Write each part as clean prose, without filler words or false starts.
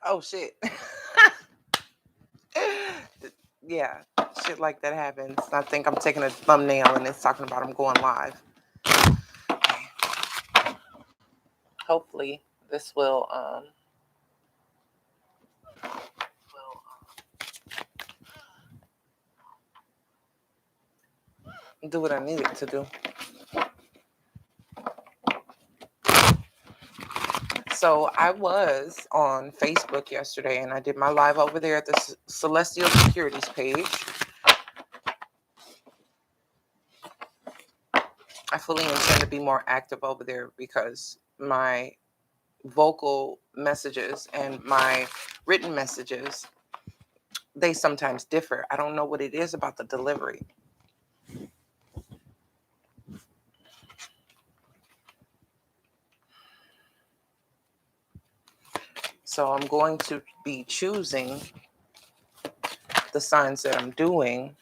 Oh, shit. Yeah, shit like that happens. I think I'm taking a thumbnail and it's talking about I'm going live. Okay. Hopefully this will do what I need it to do. So I was on Facebook yesterday and I did my live over there at the Celestial Securities page. I fully intend to be more active over there because my vocal messages and my written messages, they sometimes differ. I don't know what it is about the delivery. So I'm going to be choosing the signs that I'm doing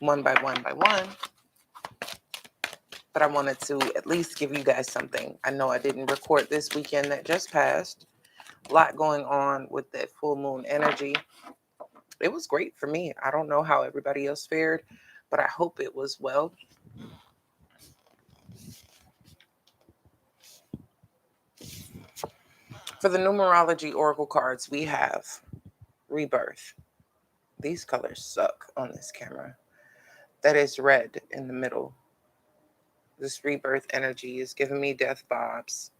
one by one by one. But I wanted to at least give you guys something. I know I didn't record this weekend that just passed. A lot going on with that full moon energy. It was great for me. I don't know how everybody else fared, but I hope it was well. For the numerology oracle cards, we have rebirth. These colors suck on this camera. That is red in the middle. This rebirth energy is giving me death vibes.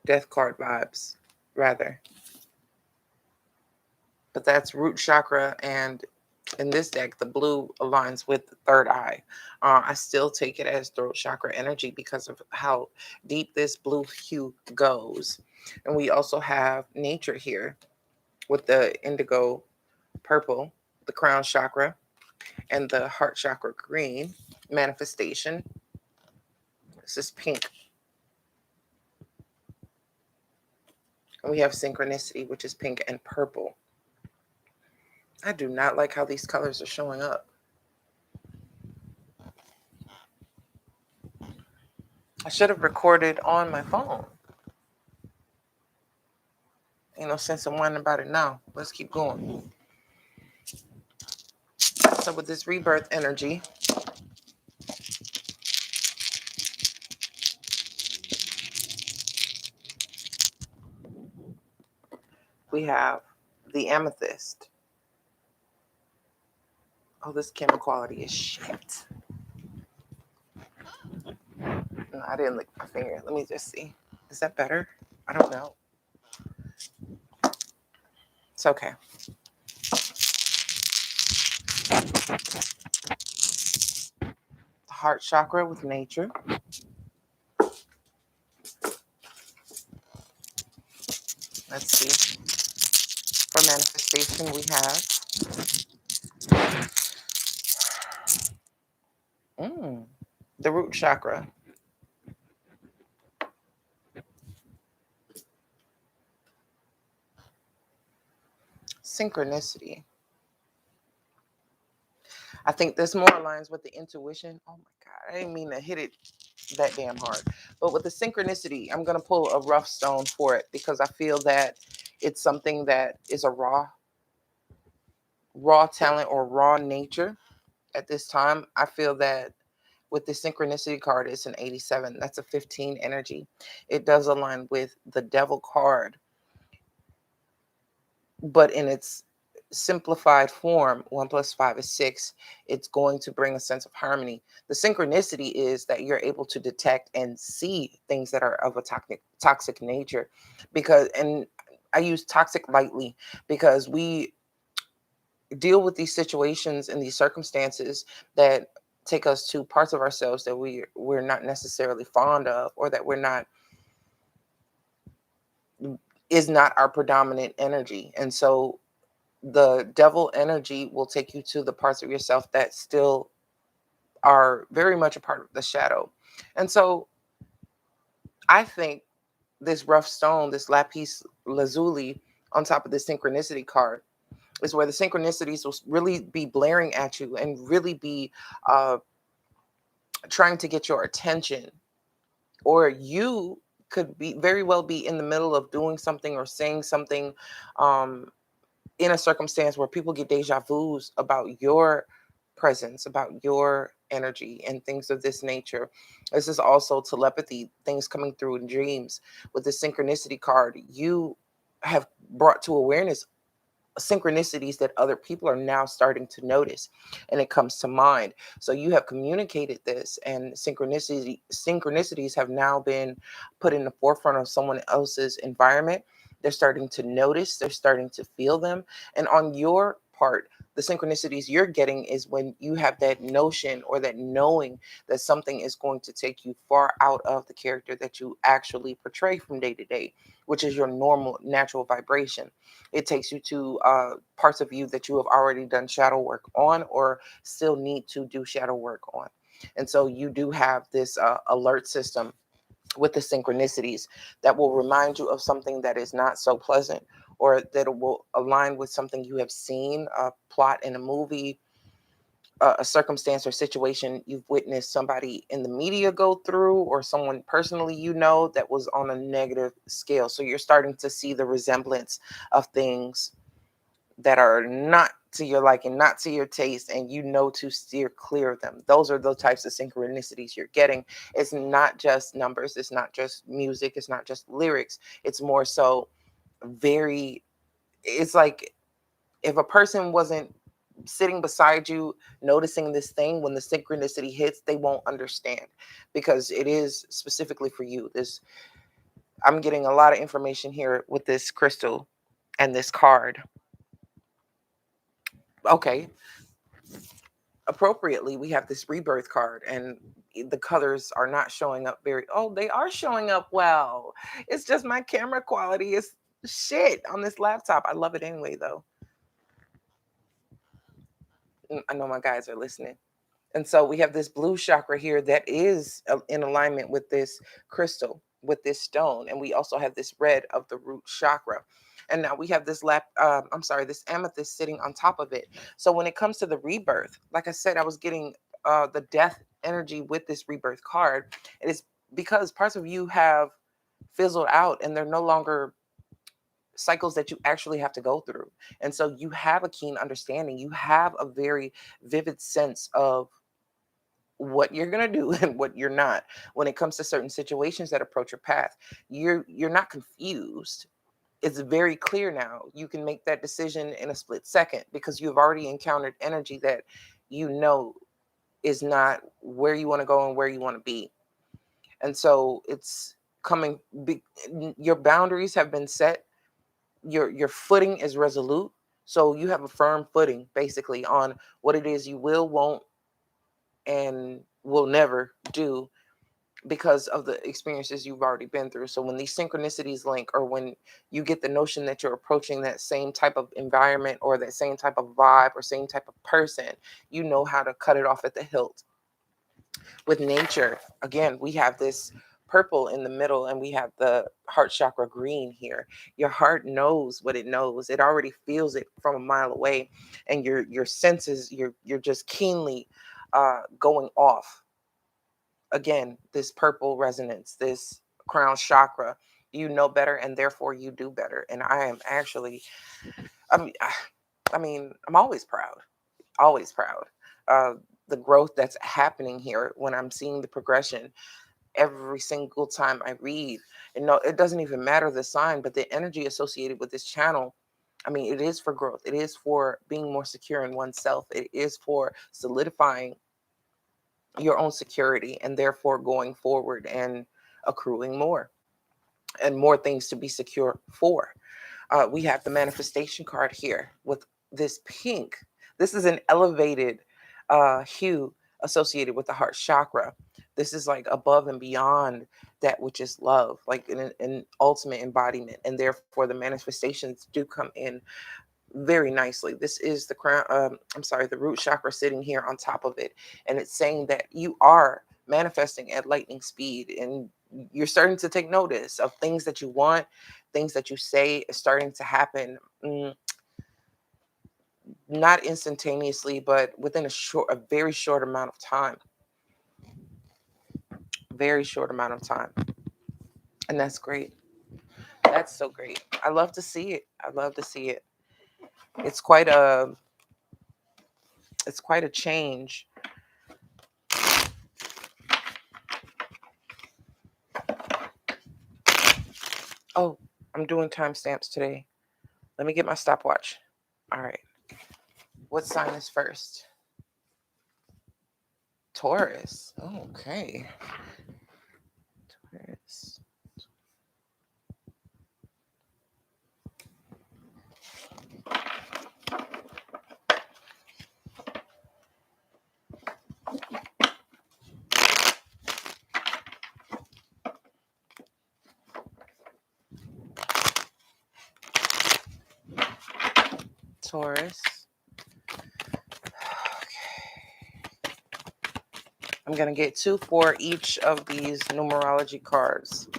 Death card vibes, rather. But that's root chakra, and in this deck, the blue aligns with the third eye. I still take it as throat chakra energy because of how deep this blue hue goes. And we also have nature here with the indigo purple, the crown chakra, and the heart chakra green manifestation. This is pink. And we have synchronicity, which is pink and purple. I do not like how these colors are showing up. I should have recorded on my phone. Ain't no sense in whining about it now. Let's keep going. So with this rebirth energy, we have the amethyst. Oh, this camera quality is shit. No, I didn't lick my finger. Let me just see. Is that better? I don't know. It's okay. The heart chakra with nature. Let's see. For manifestation, we have the root chakra. Synchronicity. I think this more aligns with the intuition. Oh my God, I didn't mean to hit it that damn hard. But with the synchronicity, I'm going to pull a rough stone for it because I feel that it's something that is a raw talent or raw nature at this time. I feel that with the synchronicity card, it's an 87. That's a 15 energy. It does align with the devil card, but in its simplified form, 1 + 5 is 6. It's going to bring a sense of harmony. The synchronicity is that you're able to detect and see things that are of a toxic nature, because, and I use toxic lightly because we deal with these situations and these circumstances that take us to parts of ourselves that we're not necessarily fond of, or that is not our predominant energy. And so the devil energy will take you to the parts of yourself that still are very much a part of the shadow. And so I think this rough stone, this lapis lazuli on top of the synchronicity card, is where the synchronicities will really be blaring at you and really be trying to get your attention, or you could be very well be in the middle of doing something or saying something, um, in a circumstance where people get deja vus about your presence, about your energy, and things of this nature. This is also telepathy, things coming through in dreams. With the synchronicity card, you have brought to awareness synchronicities that other people are now starting to notice, and it comes to mind. So you have communicated this, and synchronicities have now been put in the forefront of someone else's environment. They're starting to notice, they're starting to feel them. And on your part, the synchronicities you're getting is when you have that notion or that knowing that something is going to take you far out of the character that you actually portray from day to day, which is your normal natural vibration. It takes you to parts of you that you have already done shadow work on or still need to do shadow work on. And so you do have this alert system with the synchronicities that will remind you of something that is not so pleasant, or that it will align with something you have seen, a plot in a movie, a circumstance or situation you've witnessed somebody in the media go through, or someone personally that was on a negative scale. So you're starting to see the resemblance of things that are not to your liking, not to your taste, and to steer clear of them. Those are the types of synchronicities you're getting. It's not just numbers, it's not just music, it's not just lyrics. It's more so very, it's like if a person wasn't sitting beside you noticing this thing, when the synchronicity hits, they won't understand, because it is specifically for you. This, I'm getting a lot of information here with this crystal and this card. Okay, appropriately, we have this rebirth card, and the colors are not showing up very, oh, they are showing up well. It's just my camera quality is shit on this laptop. I love it anyway, though. I know my guys are listening. And so we have this blue chakra here that is in alignment with this crystal, with this stone. And we also have this red of the root chakra. And now we have this this amethyst sitting on top of it. So when it comes to the rebirth, like I said, I was getting the death energy with this rebirth card. It is because parts of you have fizzled out, and they're no longer cycles that you actually have to go through. And so you have a keen understanding. You have a very vivid sense of what you're going to do and what you're not when it comes to certain situations that approach your path. You're not confused. It's very clear now. You can make that decision in a split second, because you've already encountered energy that you know is not where you want to go and where you want to be. And so it's coming your boundaries have been set. Your footing is resolute. So you have a firm footing basically on what it is you will, won't, and will never do, because of the experiences you've already been through. So when these synchronicities link, or when you get the notion that you're approaching that same type of environment, or that same type of vibe, or same type of person, you know how to cut it off at the hilt. With nature, again, we have this purple in the middle, and we have the heart chakra green here. Your heart knows what it knows. It already feels it from a mile away, and your senses, you're just keenly going off. Again, this purple resonance, this crown chakra, you know better, and therefore you do better. And I am actually, I mean, I'm always proud. Uh, the growth that's happening here when I'm seeing the progression every single time I read. And no, it doesn't even matter the sign, but the energy associated with this channel. I mean, it is for growth. It is for being more secure in oneself. It is for solidifying your own security, and therefore going forward and accruing more and more things to be secure for. We have the manifestation card here with this pink. This is an elevated hue associated with the heart chakra. This is like above and beyond that which is love, like an ultimate embodiment. And therefore, the manifestations do come in very nicely. This is the crown, the root chakra sitting here on top of it. And it's saying that you are manifesting at lightning speed, and you're starting to take notice of things that you want, things that you say is starting to happen. Not instantaneously, but within a very short amount of time. Very short amount of time. And that's great. That's so great. I love to see it. I love to see it. It's quite a change. Oh, I'm doing timestamps today. Let me get my stopwatch. All right. What sign is first? Taurus. Oh, okay. Taurus. Taurus. I'm going to get 2 for each of these numerology cards.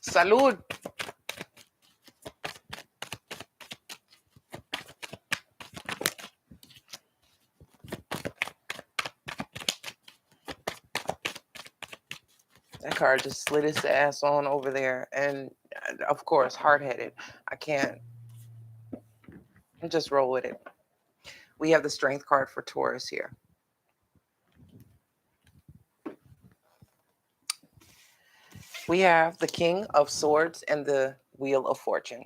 Salud. That card just slid its ass on over there. And of course, hard-headed. I can't just roll with it. We have the strength card for Taurus here. We have the King of Swords and the Wheel of Fortune.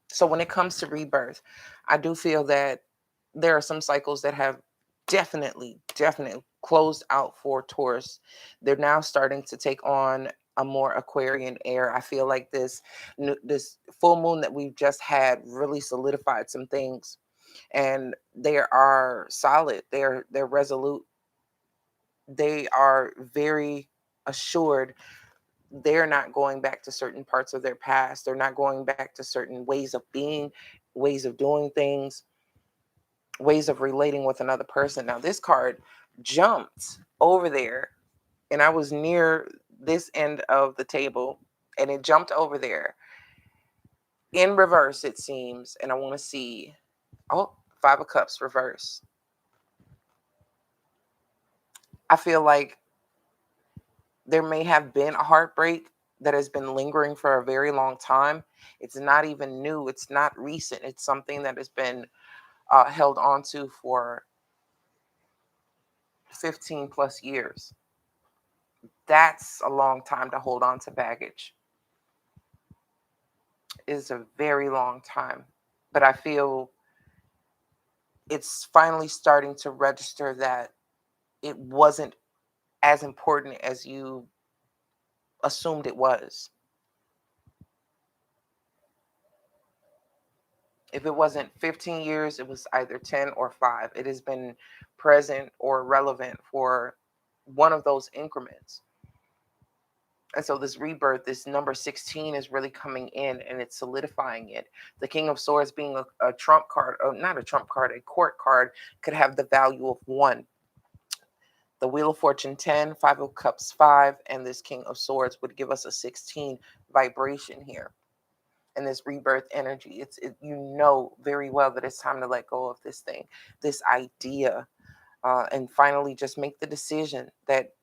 So when it comes to rebirth, I do feel that there are some cycles that have definitely closed out for Taurus. They're now starting to take on a more Aquarian air. I feel like this full moon that we've just had really solidified some things, and they are solid. They're resolute. They are very assured. They're not going back to certain parts of their past. They're not going back to certain ways of being, ways of doing things, ways of relating with another person. Now, this card jumped over there, and I was near this end of the table, and it jumped over there in reverse, it seems. And I want to see, oh, 5 of Cups reverse. I feel like there may have been a heartbreak that has been lingering for a very long time. It's not even new. It's not recent. It's something that has been held onto for 15 plus years. That's a long time to hold on to baggage. It is a very long time. But I feel it's finally starting to register that it wasn't as important as you assumed it was. If it wasn't 15 years, it was either 10 or 5. It has been present or relevant for one of those increments. And so this rebirth, this number 16 is really coming in and it's solidifying it. The King of Swords being a trump card, or not a trump card, a court card, could have the value of 1. The Wheel of Fortune 10, 5 of Cups 5, and this King of Swords would give us a 16 vibration here. And this rebirth energy, you know very well that it's time to let go of this thing, this idea, and finally just make the decision that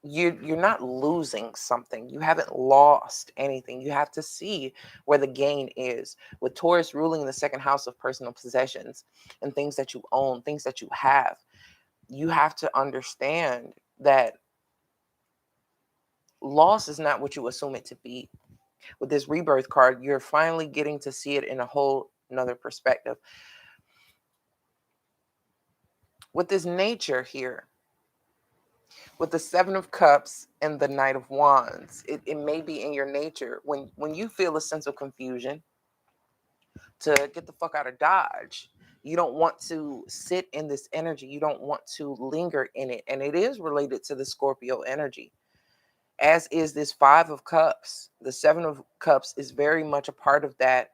you're not losing something. You haven't lost anything. You have to see where the gain is. With Taurus ruling the second house of personal possessions and things that you own, things that you have to understand that loss is not what you assume it to be. With this rebirth card, you're finally getting to see it in a whole another perspective. With this nature here, with the 7 of Cups and the Knight of Wands, it may be in your nature when you feel a sense of confusion to get the fuck out of Dodge. You don't want to sit in this energy. You don't want to linger in it. And it is related to the Scorpio energy, as is this 5 of Cups. The 7 of Cups is very much a part of that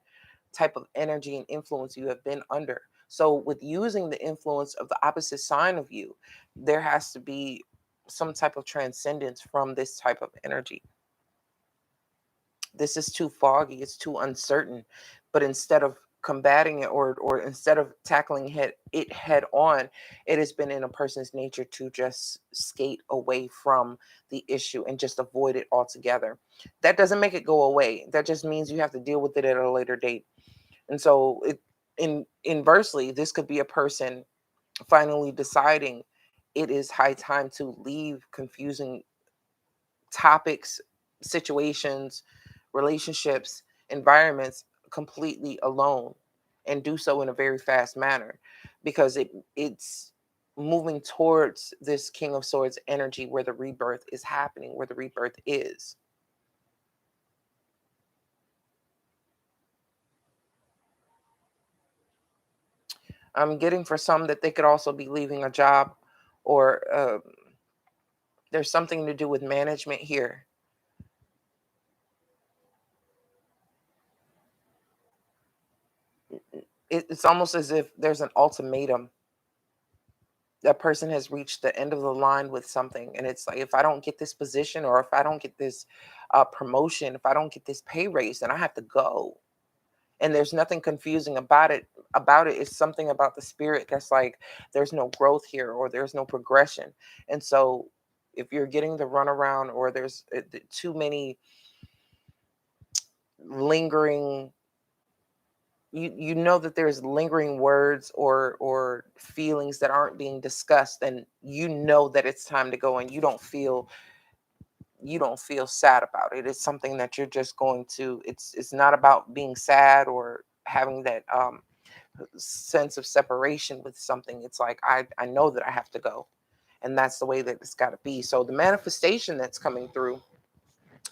type of energy and influence you have been under. So with using the influence of the opposite sign of you, there has to be some type of transcendence from this type of energy. This is too foggy, it's too uncertain. But instead of combating it, or instead of tackling it head on, it has been in a person's nature to just skate away from the issue and just avoid it altogether. That doesn't make it go away. That just means you have to deal with it at a later date. And so inversely, this could be a person finally deciding it is high time to leave confusing topics, situations, relationships, environments completely alone, and do so in a very fast manner, because it's moving towards this King of Swords energy where the rebirth is happening, where the rebirth is. I'm getting for some that they could also be leaving a job, or there's something to do with management here. It's almost as if there's an ultimatum. That person has reached the end of the line with something, and it's like, if I don't get this position, or if I don't get this promotion, if I don't get this pay raise, then I have to go. And there's nothing confusing about it. It's something about the spirit that's like, there's no growth here, or there's no progression. And so if you're getting the runaround, or there's too many lingering, you know that there's lingering words or feelings that aren't being discussed, and you know that it's time to go, and you don't feel sad about it. It's something that you're just going to, it's not about being sad or having that sense of separation with something. It's like, I know that I have to go, and that's the way that it's got to be. So the manifestation that's coming through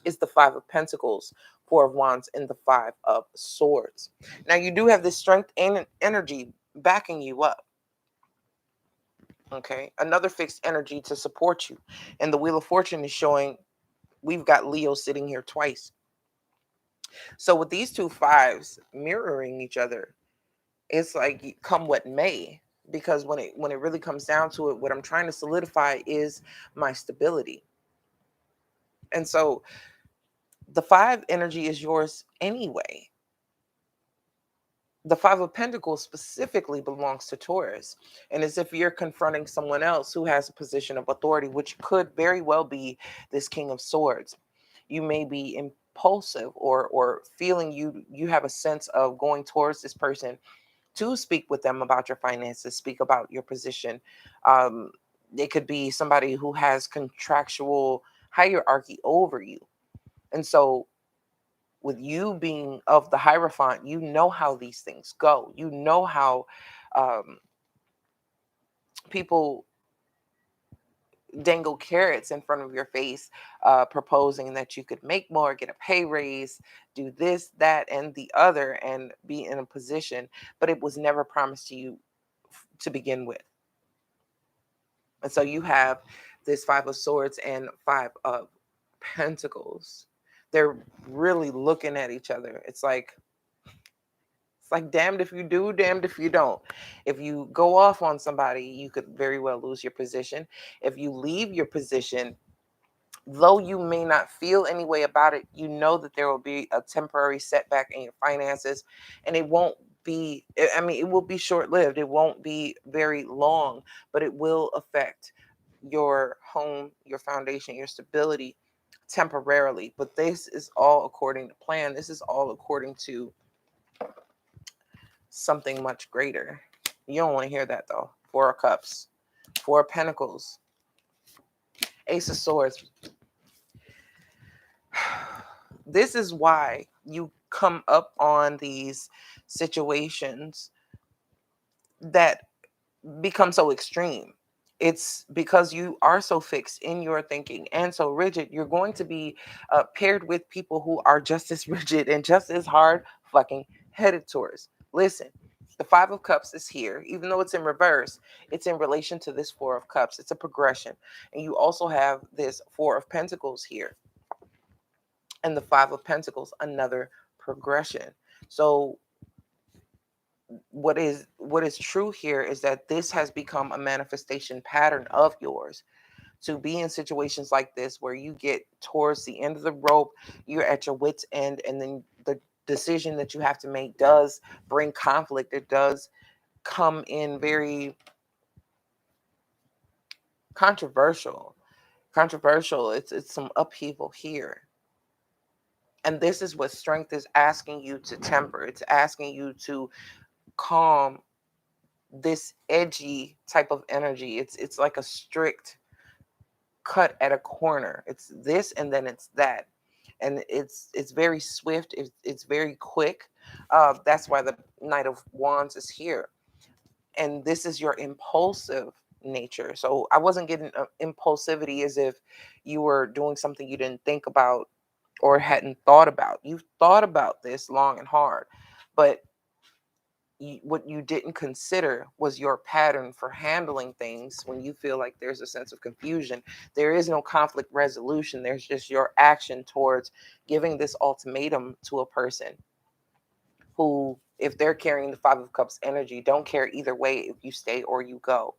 is the Five of Pentacles, Four of Wands, and the Five of Swords. Now you do have this strength and energy backing you up. Okay, another fixed energy to support you. And the Wheel of Fortune is showing we've got Leo sitting here twice. So with these two fives mirroring each other, it's like, come what may. Because when it really comes down to it, what I'm trying to solidify is my stability. And so the five energy is yours anyway. The Five of Pentacles specifically belongs to Taurus. And as if you're confronting someone else who has a position of authority, which could very well be this King of Swords. You may be impulsive, or feeling you have a sense of going towards this person to speak with them about your finances, speak about your position. Um, it could be somebody who has contractual hierarchy over you. And so with you being of the Hierophant, you know how these things go. You know how um, people dangle carrots in front of your face, proposing that you could make more, get a pay raise, do this, that, and the other, and be in a position, but it was never promised to you to begin with. And so you have this Five of Swords and Five of Pentacles. They're really looking at each other. It's like damned if you do, damned if you don't. If you go off on somebody, you could very well lose your position. If you leave your position, though you may not feel any way about it, you know that there will be a temporary setback in your finances, and it won't be, I mean, it will be short lived. It won't be very long, but it will affect your home, your foundation, your stability temporarily. But this is all according to plan. This is all according to something much greater. You don't want to hear that though. Four of Cups, Four of Pentacles, Ace of Swords. This is why you come up on these situations that become so extreme. It's because you are so fixed in your thinking and so rigid. You're going to be paired with people who are just as rigid and just as hard fucking headed towards. Listen, the Five of Cups is here. Even though it's in reverse, it's in relation to this Four of Cups. It's a progression. And you also have this Four of Pentacles here, and the Five of Pentacles, another progression. So what is true here is that this has become a manifestation pattern of yours, to be in situations like this where you get towards the end of the rope, you're at your wits end, and then decision that you have to make does bring conflict. It does come in very controversial. It's some upheaval here. And this is what strength is asking you to temper. It's asking you to calm this edgy type of energy. It's like a strict cut at a corner. It's this and then it's that. And it's very swift. It's very quick. That's why the Knight of Wands is here. And this is your impulsive nature. So I wasn't getting impulsivity as if you were doing something you didn't think about or hadn't thought about. You've thought about this long and hard, but what you didn't consider was your pattern for handling things when you feel like there's a sense of confusion. There is no conflict resolution. There's just your action towards giving this ultimatum to a person who, if they're carrying the Five of Cups energy, don't care either way if you stay or you go.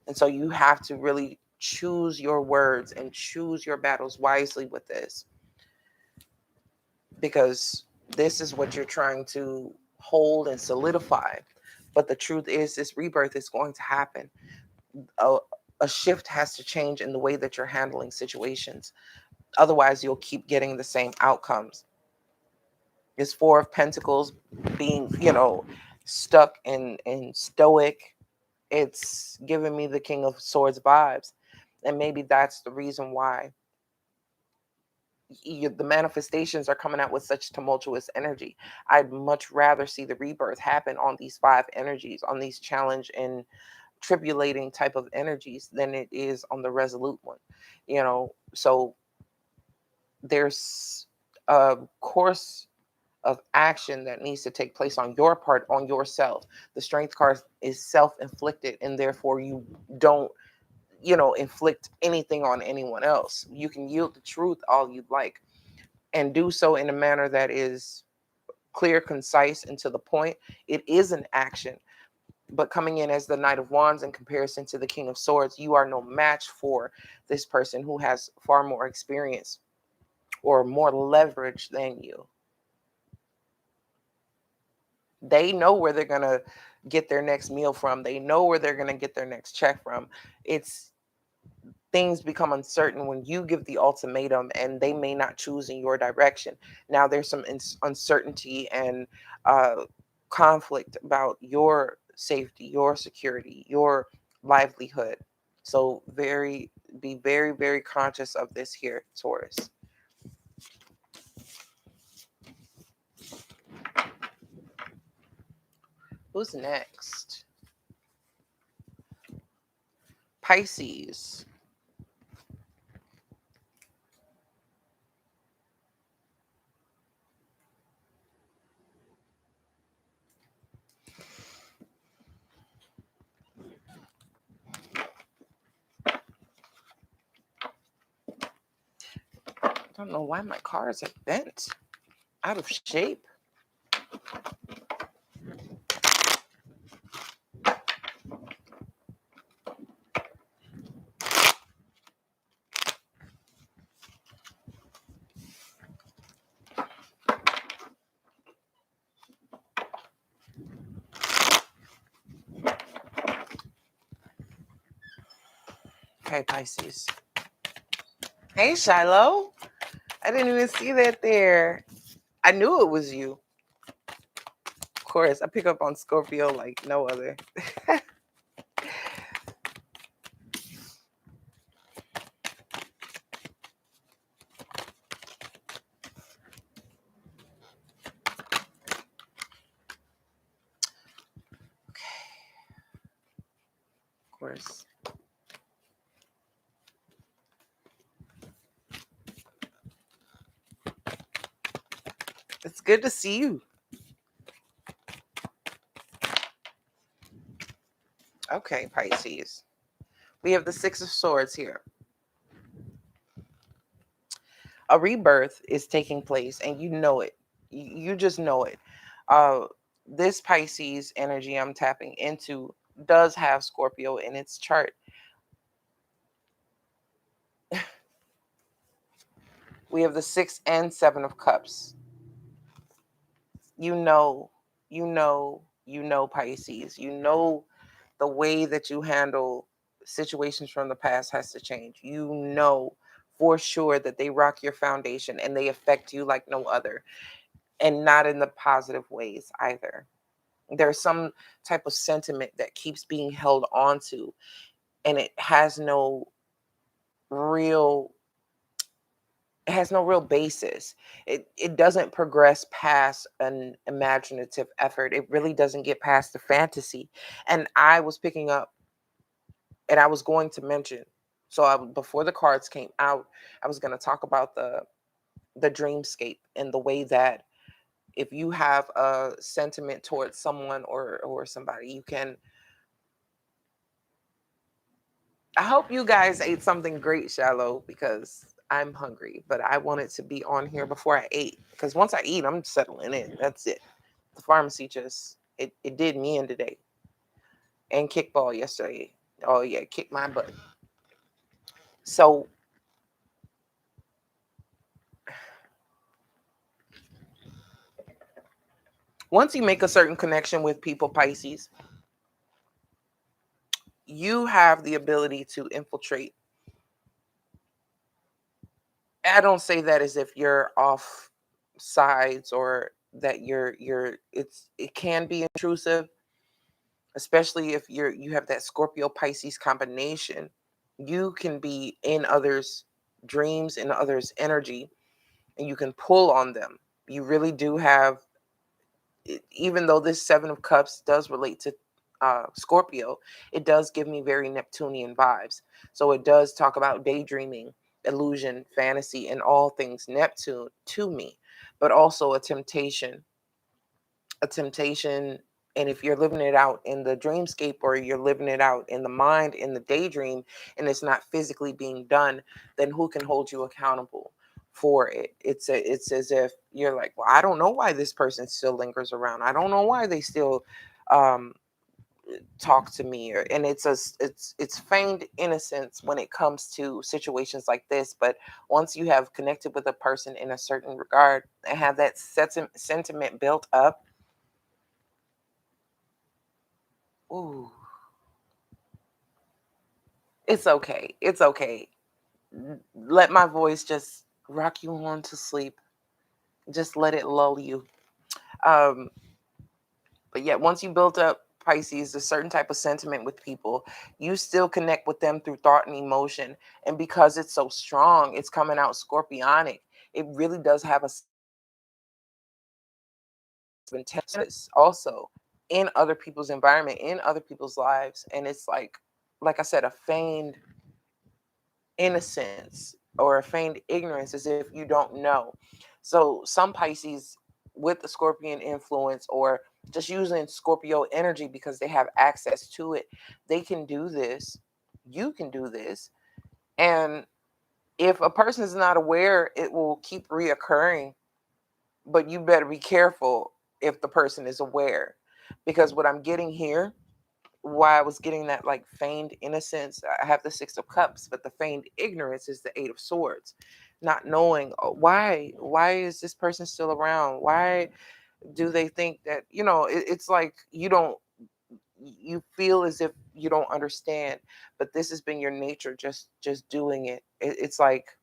And so you have to really choose your words and choose your battles wisely with this, because this is what you're trying to hold and solidify. But the truth is, this rebirth is going to happen. A, a shift has to change in the way that you're handling situations. Otherwise, you'll keep getting the same outcomes. This Four of Pentacles being, stuck in stoic. It's giving me the King of Swords vibes. And maybe that's the reason why the manifestations are coming out with such tumultuous energy. I'd much rather see the rebirth happen on these five energies, on these challenge and tribulating type of energies, than it is on the resolute one. So there's a course of action that needs to take place on your part, on yourself. The Strength card is self-inflicted, and therefore you don't inflict anything on anyone else. You can yield the truth all you'd like, and do so in a manner that is clear, concise, and to the point. It is an action. But coming in as the Knight of Wands in comparison to the King of Swords, you are no match for this person who has far more experience or more leverage than you. They know where they're going to get their next meal from. They know where they're going to get their next check from. It's things become uncertain when you give the ultimatum and they may not choose in your direction. Now there's some uncertainty and conflict about your safety, your security, your livelihood. So be very, very conscious of this here, Taurus. Who's next? Pisces. I don't know why my cards are bent, out of shape. Okay, Pisces. Hey, Shiloh. I didn't even see that there. I knew it was you. Of course, I pick up on Scorpio like no other. Of course. It's good to see you. Okay, Pisces. We have the Six of Swords here. A rebirth is taking place, and you know it. You just know it. This Pisces energy I'm tapping into does have Scorpio in its chart. We have the 6 and 7 of Cups. You know, Pisces. You know the way that you handle situations from the past has to change. You know for sure that they rock your foundation and they affect you like no other, and not in the positive ways either. There's some type of sentiment that keeps being held onto, and real it has no real basis. It doesn't progress past an imaginative effort. It really doesn't get past the fantasy. And I was picking up, and I was going to mention, so before the cards came out, I was going to talk about the dreamscape and the way that if you have a sentiment towards someone or somebody, you can. I hope you guys ate something great, Shallow, because I'm hungry, but I wanted to be on here before I ate, because once I eat, I'm settling in. That's it. The pharmacy just it did me in today, and kickball yesterday. Oh yeah, kick my butt. So once you make a certain connection with people, Pisces, you have the ability to infiltrate. I don't say that as if you're off sides or that it can be intrusive, especially if you have that Scorpio Pisces combination. You can be in others' dreams, in others' energy, and you can pull on them. You really do have, even though this Seven of Cups does relate to Scorpio, it does give me very Neptunian vibes. So it does talk about daydreaming, illusion, fantasy, and all things Neptune to me, but also a temptation. And if you're living it out in the dreamscape, or you're living it out in the mind in the daydream, and it's not physically being done, then who can hold you accountable for it? It's as if you're like, well, I don't know why this person still lingers around. I don't know why they still um talk to me. And it's feigned innocence when it comes to situations like this. But once you have connected with a person in a certain regard and have that sentiment built up, ooh, it's okay. It's okay. Let my voice just rock you on to sleep. Just let it lull you. Um, but yet, once you build up, Pisces, a certain type of sentiment with people, you still connect with them through thought and emotion. And because it's so strong, it's coming out scorpionic. It really does have a intense also in other people's environment, in other people's lives. And it's like I said, a feigned innocence or a feigned ignorance, as if you don't know. So some Pisces with the Scorpion influence, or just using Scorpio energy because they have access to it, they can do this. You can do this. And if a person is not aware, it will keep reoccurring. But you better be careful if the person is aware. Because what I'm getting here, why I was getting that like feigned innocence. I have the Six of Cups, but the feigned ignorance is the Eight of Swords. Not knowing, oh, why is this person still around? Why do they think that, it's like you feel as if you don't understand, but this has been your nature, just doing it. It's like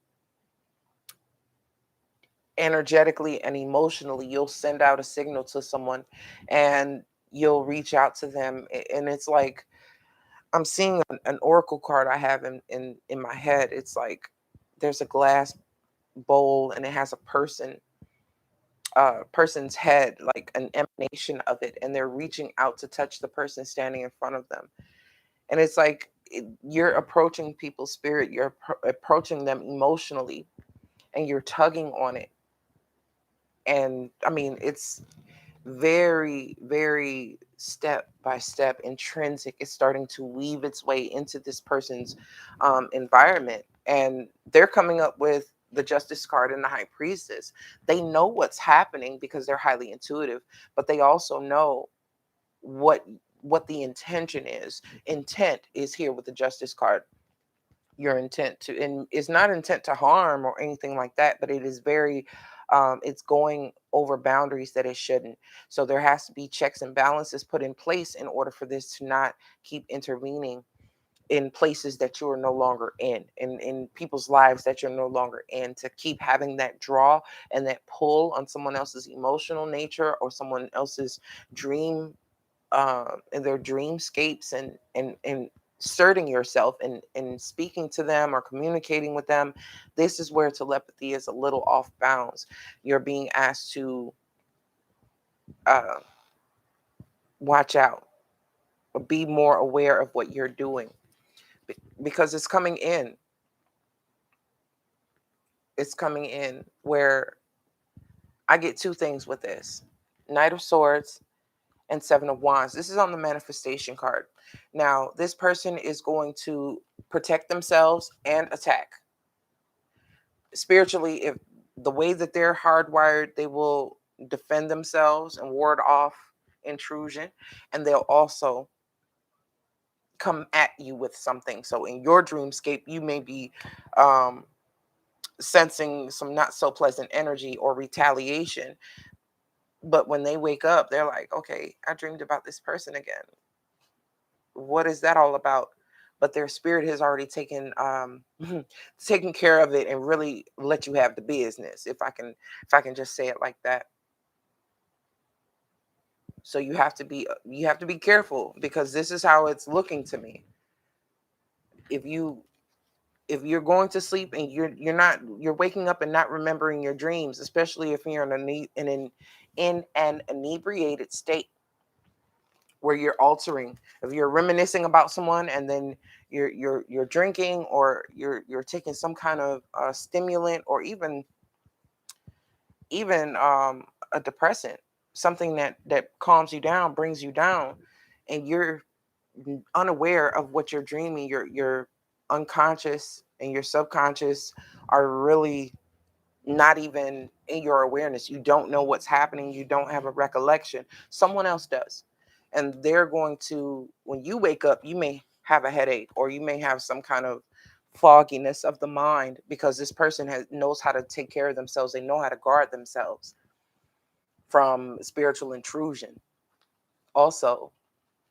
energetically and emotionally, you'll send out a signal to someone, and you'll reach out to them, and it's like I'm seeing an oracle card I have in my head. It's like there's a glass bowl, and it has a person's head, like an emanation of it, and they're reaching out to touch the person standing in front of them. And it's like you're approaching people's spirit, you're approaching them emotionally, and you're tugging on it. And I mean, it's very, very step by step intrinsic. It's starting to weave its way into this person's environment. And they're coming up with the Justice card and the High Priestess. They know what's happening because they're highly intuitive, but they also know what what the intention is. Intent is here with the Justice card. Your intent to, and it's not intent to harm or anything like that, but it is very It's going over boundaries that it shouldn't. So there has to be checks and balances put in place in order for this to not keep intervening in places that you are no longer in people's lives that you're no longer in, to keep having that draw and that pull on someone else's emotional nature or someone else's dream, in their dreamscapes, and inserting yourself and speaking to them or communicating with them. This is where telepathy is a little off bounds. You're being asked to uh, watch out, or be more aware of what you're doing, because it's coming in. It's coming in where I get two things with this: Knight of Swords and Seven of Wands. This is on the manifestation card. Now, this person is going to protect themselves and attack. Spiritually, if the way that they're hardwired, they will defend themselves and ward off intrusion, and they'll also come at you with something. So in your dreamscape, you may be um, sensing some not so pleasant energy or retaliation. But when they wake up, they're like, okay, I dreamed about this person again. What is that all about? But their spirit has already taken taken care of it and really let you have the business, if I can just say it like that. So you have to be careful, because this is how it's looking to me. If you if you're going to sleep and you're waking up and not remembering your dreams, especially if you're in an inebriated state, where you're altering, if you're reminiscing about someone and then you're drinking, or you're taking some kind of stimulant, or even a depressant, something that calms you down, brings you down, and you're unaware of what you're dreaming, your unconscious and your subconscious are really not even in your awareness. You don't know what's happening. You don't have a recollection. Someone else does. And they're going to, when you wake up, you may have a headache, or you may have some kind of fogginess of the mind, because this person knows how to take care of themselves. They know how to guard themselves from spiritual intrusion. Also,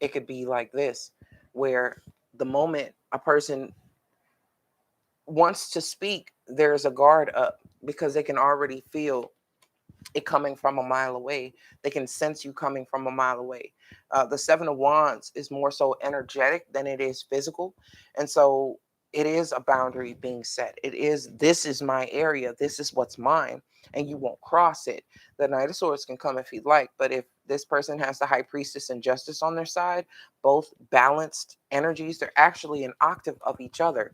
it could be like this, where the moment a person wants to speak, there's a guard up, because they can already feel it coming from a mile away. They can sense you coming from a mile away. The Seven of Wands is more so energetic than it is physical. And so it is a boundary being set. This is my area. This is what's mine. And you won't cross it. The Knight of Swords can come if you'd like. But if this person has the High Priestess and Justice on their side, both balanced energies, they're actually an octave of each other.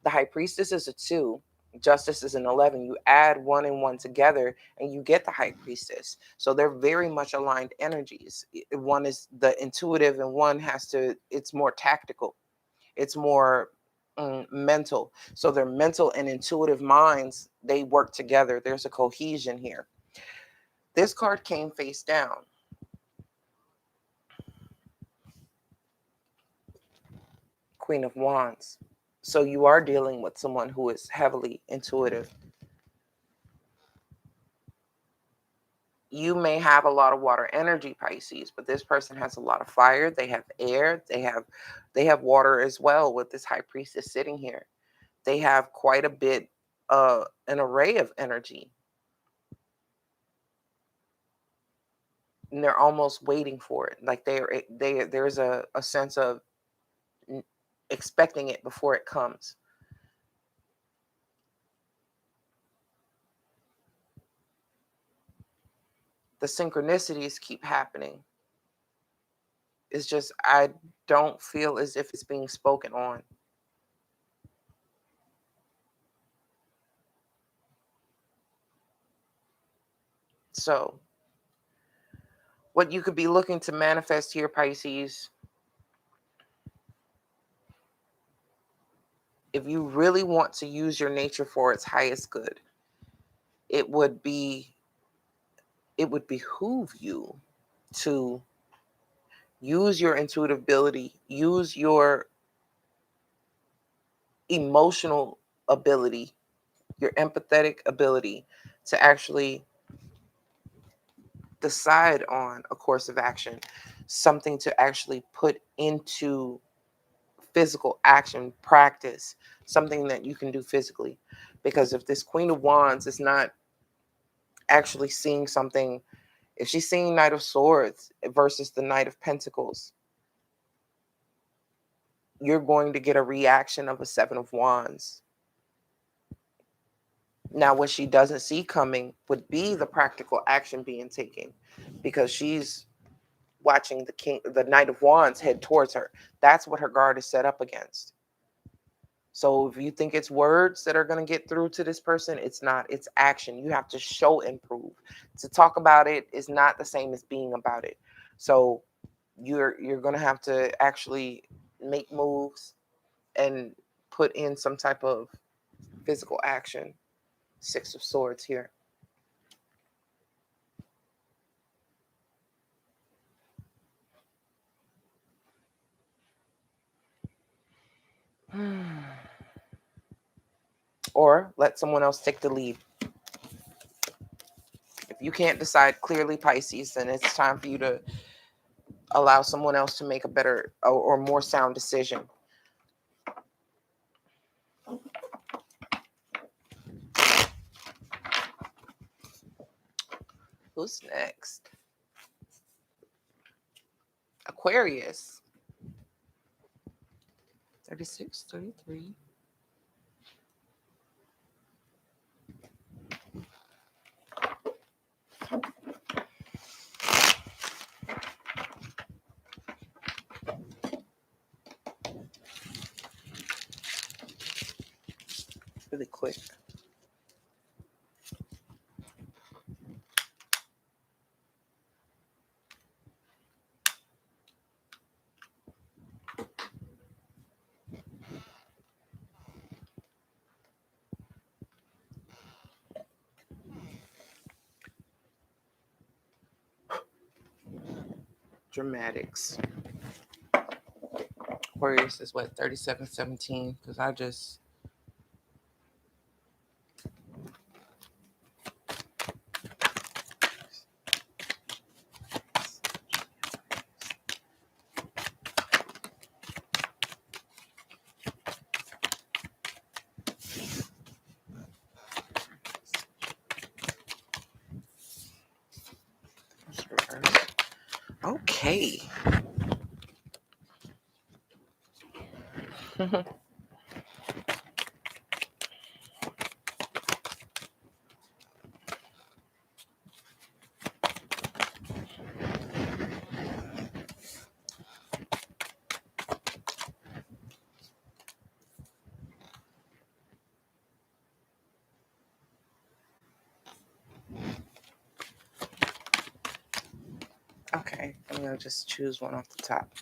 The High Priestess is a 2, Justice is an 11. You add 1 and 1 together and you get the High Priestess. So they're very much aligned energies. One is the intuitive, and one it's more tactical. It's more mental. So their mental and intuitive minds, they work together. There's a cohesion here. This card came face down. Queen of Wands. So you are dealing with someone who is heavily intuitive. You may have a lot of water energy, Pisces, but this person has a lot of fire. They have air. They have water as well, with this High Priestess sitting here. They have quite a bit, an array of energy, and they're almost waiting for it. Like there's a sense of n- expecting it before it comes. The synchronicities keep happening. It's just I don't feel as if it's being spoken on. So what you could be looking to manifest here, Pisces, if you really want to use your nature for its highest good, it would be it would behoove you to use your intuitive ability, use your emotional ability, your empathetic ability, to actually decide on a course of action, something to actually put into physical action, practice, something that you can do physically. Because if this Queen of Wands is not actually seeing something, if she's seeing Knight of Swords versus the Knight of Pentacles, you're going to get a reaction of a Seven of Wands. Now, what she doesn't see coming would be the practical action being taken, because she's watching the Knight of Wands head towards her. That's what her guard is set up against. So if you think it's words that are going to get through to this person, it's not. It's action. You have to show and prove. To talk about it is not the same as being about it. So you're going to have to actually make moves and put in some type of physical action. Six of Swords here. Or let someone else take the lead. If you can't decide clearly, Pisces, then it's time for you to allow someone else to make a better or more sound decision. Who's next? Aquarius. 36, 33. Really quick. Dramatics. Aquarius is what, 3717? Because I just... Okay. Okay, I'm going to just choose one off the top.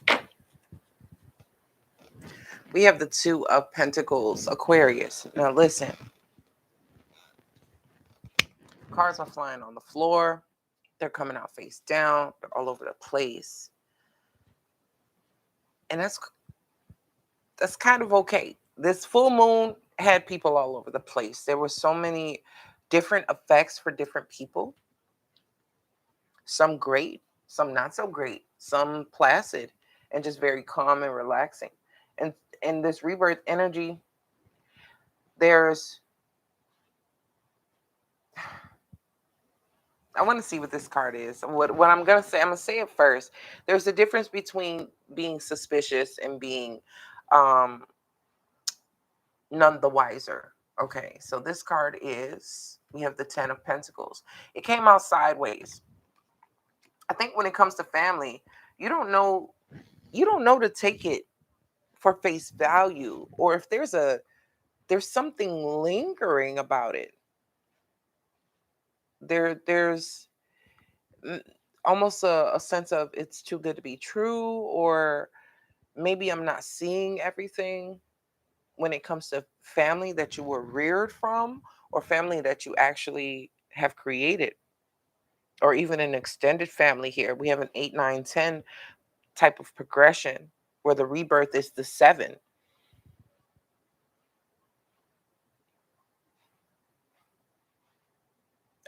We have the Two of Pentacles, Aquarius. Now listen. Cards are flying on the floor. They're coming out face down. They're all over the place. And that's kind of okay. This full moon had people all over the place. There were so many different effects for different people. Some great, some not so great, some placid and just very calm and relaxing. And in this rebirth energy, I want to see what this card is. What I'm going to say, I'm going to say it first. There's a difference between being suspicious and being none the wiser. Okay, so this card is, we have the Ten of Pentacles. It came out sideways. I think when it comes to family, you don't know to take it for face value, or if there's something lingering about it. There's almost a sense of it's too good to be true, or maybe I'm not seeing everything when it comes to family that you were reared from, or family that you actually have created, or even an extended family here. We have an 8, 9, 10 type of progression where the rebirth is the 7.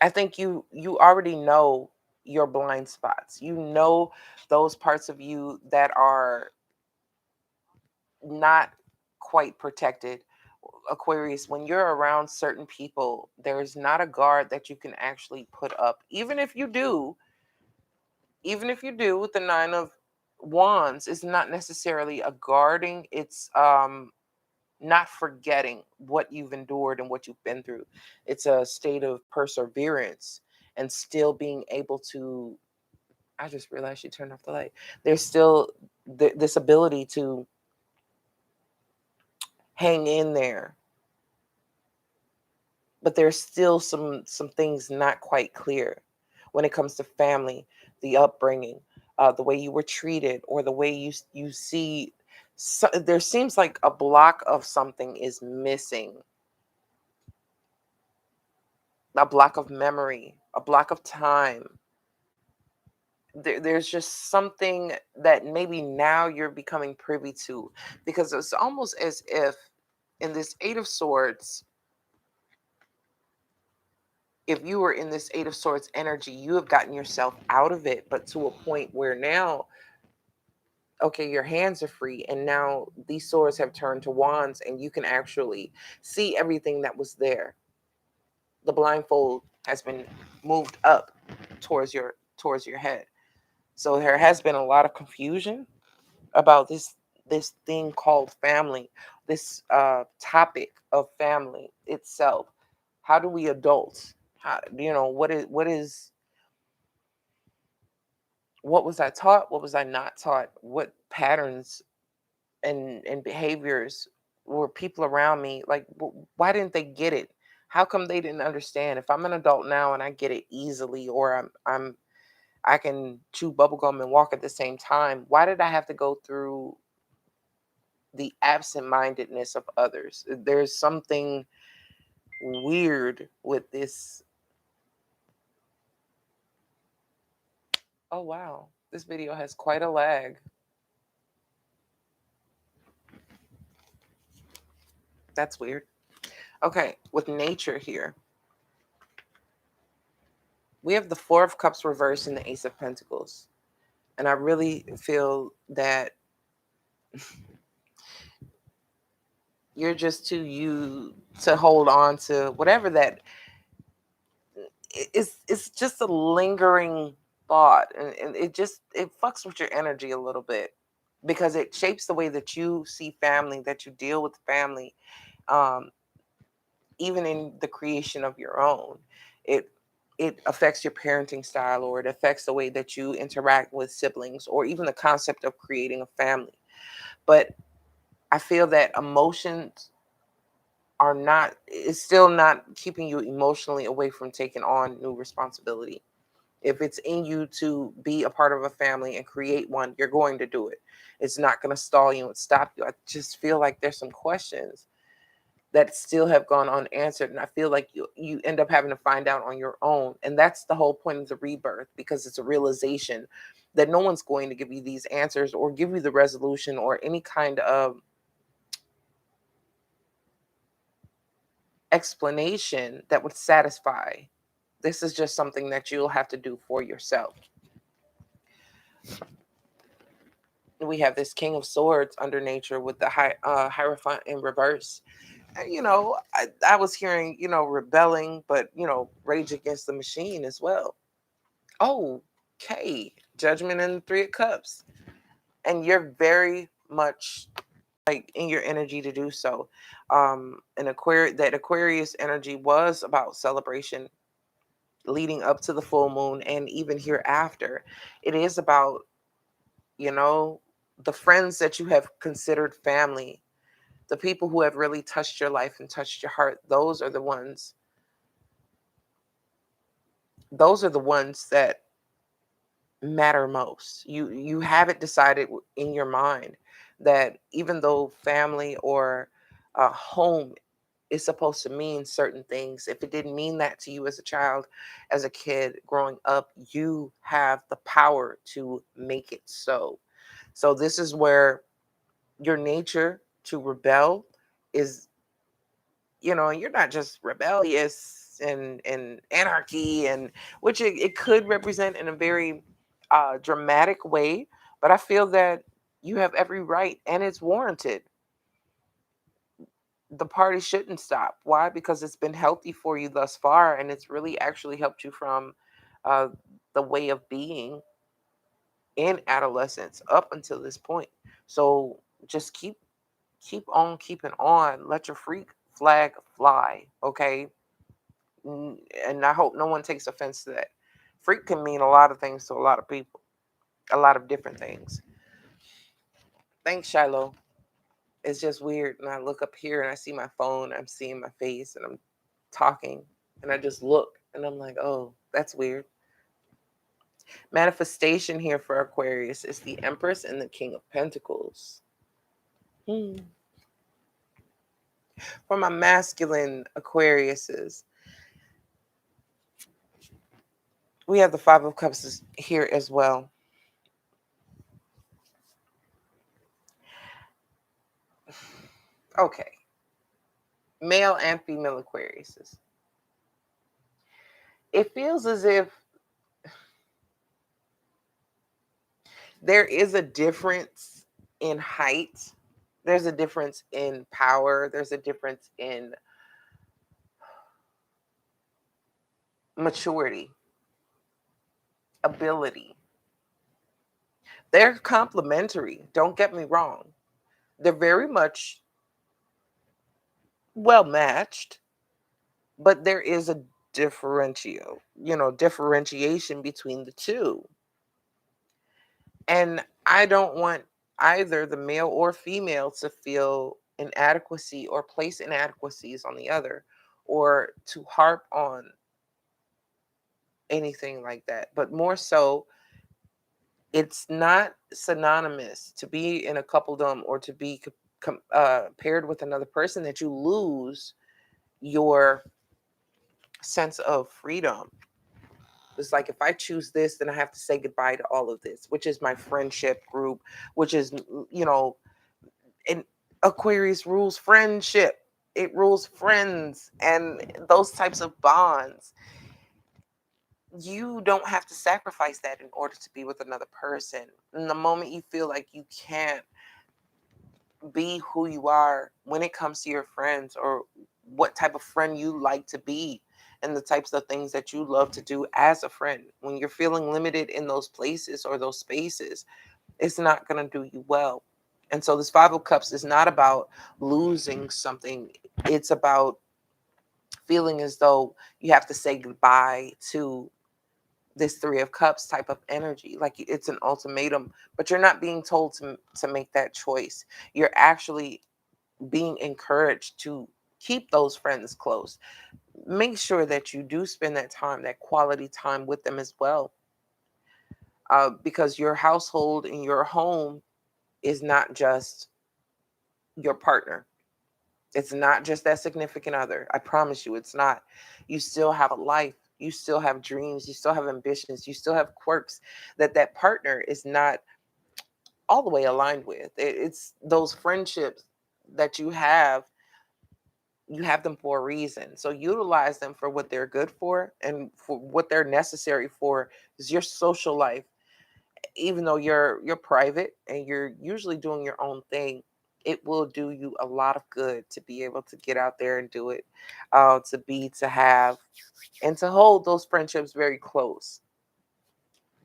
I think you already know your blind spots. You know those parts of you that are not quite protected. Aquarius, when you're around certain people, there's not a guard that you can actually put up. Even if you do with the 9 of Wands, it's not necessarily a guarding. It's not forgetting what you've endured and what you've been through. It's a state of perseverance and still being able to. I just realized you turned off the light. There's still this ability to hang in there, but there's still some things not quite clear when it comes to family, the upbringing, the way you were treated, or the way you see. So, there seems like a block of something is missing, a block of memory, a block of time. There's just something that maybe now you're becoming privy to, because it's almost as if in this 8 of Swords, if you were in this 8 of Swords energy, you have gotten yourself out of it, but to a point where now, okay, your hands are free, and now these swords have turned to wands, and you can actually see everything that was there. The blindfold has been moved up towards your head. So there has been a lot of confusion about this thing called family, this topic of family itself. How do we adults? How, what was I taught? What was I not taught? What patterns and behaviors were people around me like? Why didn't they get it? How come they didn't understand? If I'm an adult now and I get it easily, or I can chew bubblegum and walk at the same time, why did I have to go through the absent-mindedness of others? There's something weird with this. Oh wow, this video has quite a lag. That's weird. Okay, with nature here, we have the Four of Cups reversed and the Ace of Pentacles. And I really feel that you're just too you to hold on to whatever that it's just a lingering thought, and it fucks with your energy a little bit, because it shapes the way that you see family, that you deal with family, um, even in the creation of your own. It it affects your parenting style, or it affects the way that you interact with siblings, or even the concept of creating a family. But I feel that emotions are not it's still not keeping you emotionally away from taking on new responsibility. If it's in you to be a part of a family and create one, you're going to do it. It's not going to stall you and stop you. I just feel like there's some questions that still have gone unanswered, and I feel like you end up having to find out on your own. And that's the whole point of the rebirth, because it's a realization that no one's going to give you these answers or give you the resolution or any kind of explanation that would satisfy. This is just something that you'll have to do for yourself. We have this King of Swords under nature with the Hierophant in reverse. And, I was hearing, rebelling, but, rage against the machine as well. Oh, okay. Judgment and the Three of Cups. And you're very much like in your energy to do so. That Aquarius energy was about celebration leading up to the full moon and even hereafter. It is about, you know, the friends that you have considered family, the people who have really touched your life and touched your heart. Those are the ones that matter most. You have it decided in your mind that even though family or home is supposed to mean certain things, if it didn't mean that to you as a child, as a kid growing up, you have the power to make it so. So this is where your nature to rebel is, you're not just rebellious chaos and anarchy, and which it could represent in a very dramatic way. But I feel that you have every right and it's warranted. The party shouldn't stop. Why? Because it's been healthy for you thus far, and it's really actually helped you from uh, the way of being in adolescence up until this point. So just keep on keeping on. Let your freak flag fly, okay? And I hope no one takes offense to that. Freak can mean a lot of things to a lot of people, a lot of different things. Thanks, Shiloh. It's just weird. And I look up here and I see my phone, I'm seeing my face, and I'm talking, and I just look and I'm like, oh, that's weird. Manifestation here for Aquarius is the Empress and the King of Pentacles. For my masculine Aquariuses, we have the Five of Cups here as well. Okay. Male and female Aquariuses. It feels as if there is a difference in height. There's a difference in power. There's a difference in maturity, ability. They're complementary. Don't get me wrong. They're very much well matched, but there is a differentiation between the two. And I don't want either the male or female to feel inadequacy or place inadequacies on the other, or to harp on anything like that. But more so, it's not synonymous to be in a coupledom or to be paired with another person that you lose your sense of freedom. It's like if I choose this, then I have to say goodbye to all of this, which is my friendship group, which is, and Aquarius rules friendship. It rules friends and those types of bonds. You don't have to sacrifice that in order to be with another person. And the moment you feel like you can't be who you are when it comes to your friends, or what type of friend you like to be, and the types of things that you love to do as a friend, when you're feeling limited in those places or those spaces, it's not going to do you well. And so this Five of Cups is not about losing something. It's about feeling as though you have to say goodbye to this Three of Cups type of energy. Like it's an ultimatum, but you're not being told to make that choice. You're actually being encouraged to keep those friends close. Make sure that you do spend that time, that quality time with them as well. Because your household and your home is not just your partner. It's not just that significant other. I promise you, it's not. You still have a life. You still have dreams. You still have ambitions. You still have quirks that partner is not all the way aligned with. It's those friendships that you have them for a reason. So utilize them for what they're good for, and for what they're necessary for is your social life. Even though you're private and you're usually doing your own thing, it will do you a lot of good to be able to get out there and do it, to have, and to hold those friendships very close.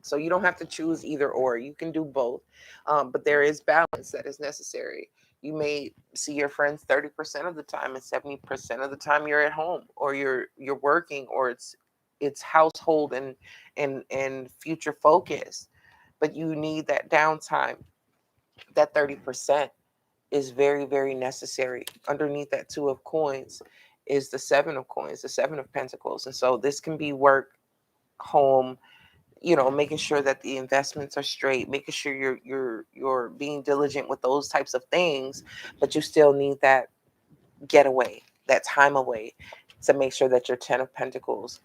So you don't have to choose either or. You can do both, but there is balance that is necessary. You may see your friends 30% of the time, and 70% of the time you're at home, or you're working, or it's household and future focus. But you need that downtime. That 30% is very, very necessary. Underneath that Two of Coins is the Seven of Coins, the Seven of Pentacles. And so this can be work, home, making sure that the investments are straight, making sure you're being diligent with those types of things, but you still need that getaway, that time away, to make sure that your Ten of Pentacles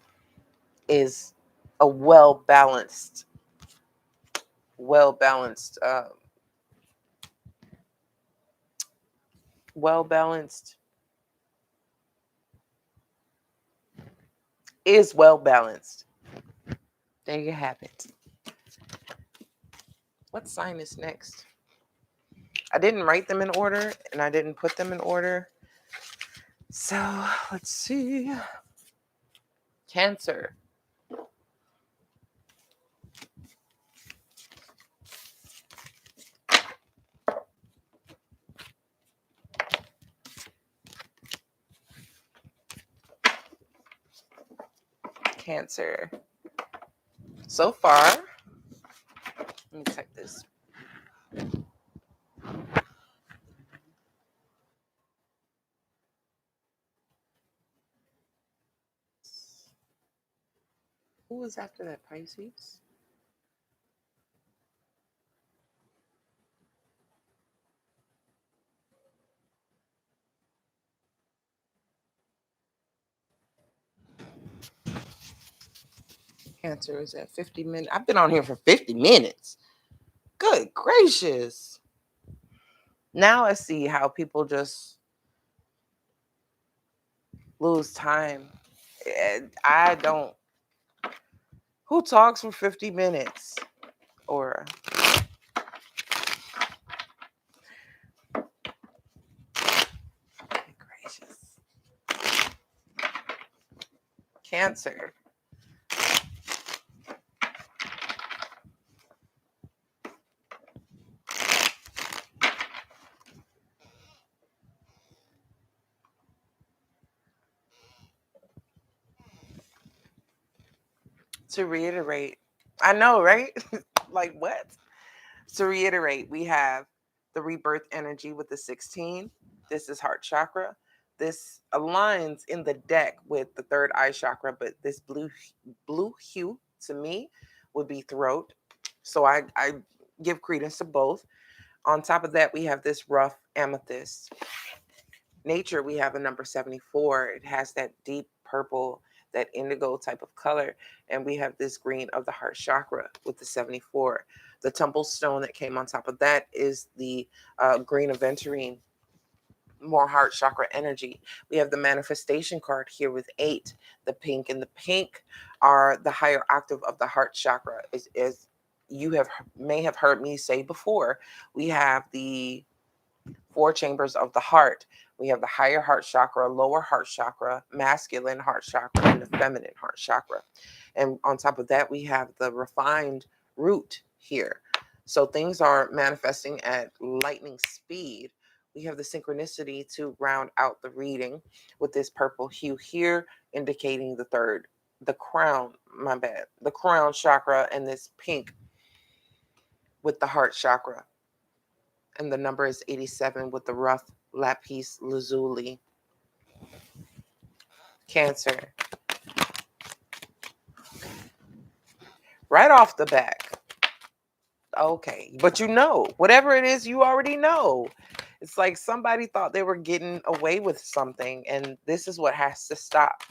is a well balanced, well balanced is well balanced. There you have it. What sign is next? I didn't write them in order, and I didn't put them in order. So let's see. Cancer. Cancer. So far, let me check this. Who was after that, Pisces? Cancer is at 50 minutes. I've been on here for 50 minutes. Good gracious. Now I see how people just lose time. I don't. Who talks for 50 minutes? Or good gracious. Cancer. To reiterate, I know, right? Like what? To reiterate, we have the rebirth energy with the 16. This is heart chakra. This aligns in the deck with the third eye chakra, but this blue hue to me would be throat. So I give credence to both. On top of that, we have this rough amethyst. Nature, we have a number 74. It has that deep purple, that indigo type of color. And we have this green of the heart chakra with the 74. The tumble stone that came on top of that is the green aventurine, more heart chakra energy. We have the manifestation card here with 8, the pink, and the pink are the higher octave of the heart chakra. As you may have heard me say before, we have the 4 chambers of the heart. We have the higher heart chakra, lower heart chakra, masculine heart chakra, and the feminine heart chakra. And on top of that, we have the refined root here. So things are manifesting at lightning speed. We have the synchronicity to round out the reading with this purple hue here, indicating the crown, the crown chakra, and this pink with the heart chakra. And the number is 87 with the rough lapis lazuli. Cancer. Right off the back. Okay, but whatever it is, you already know. It's like somebody thought they were getting away with something, and this is what has to stop.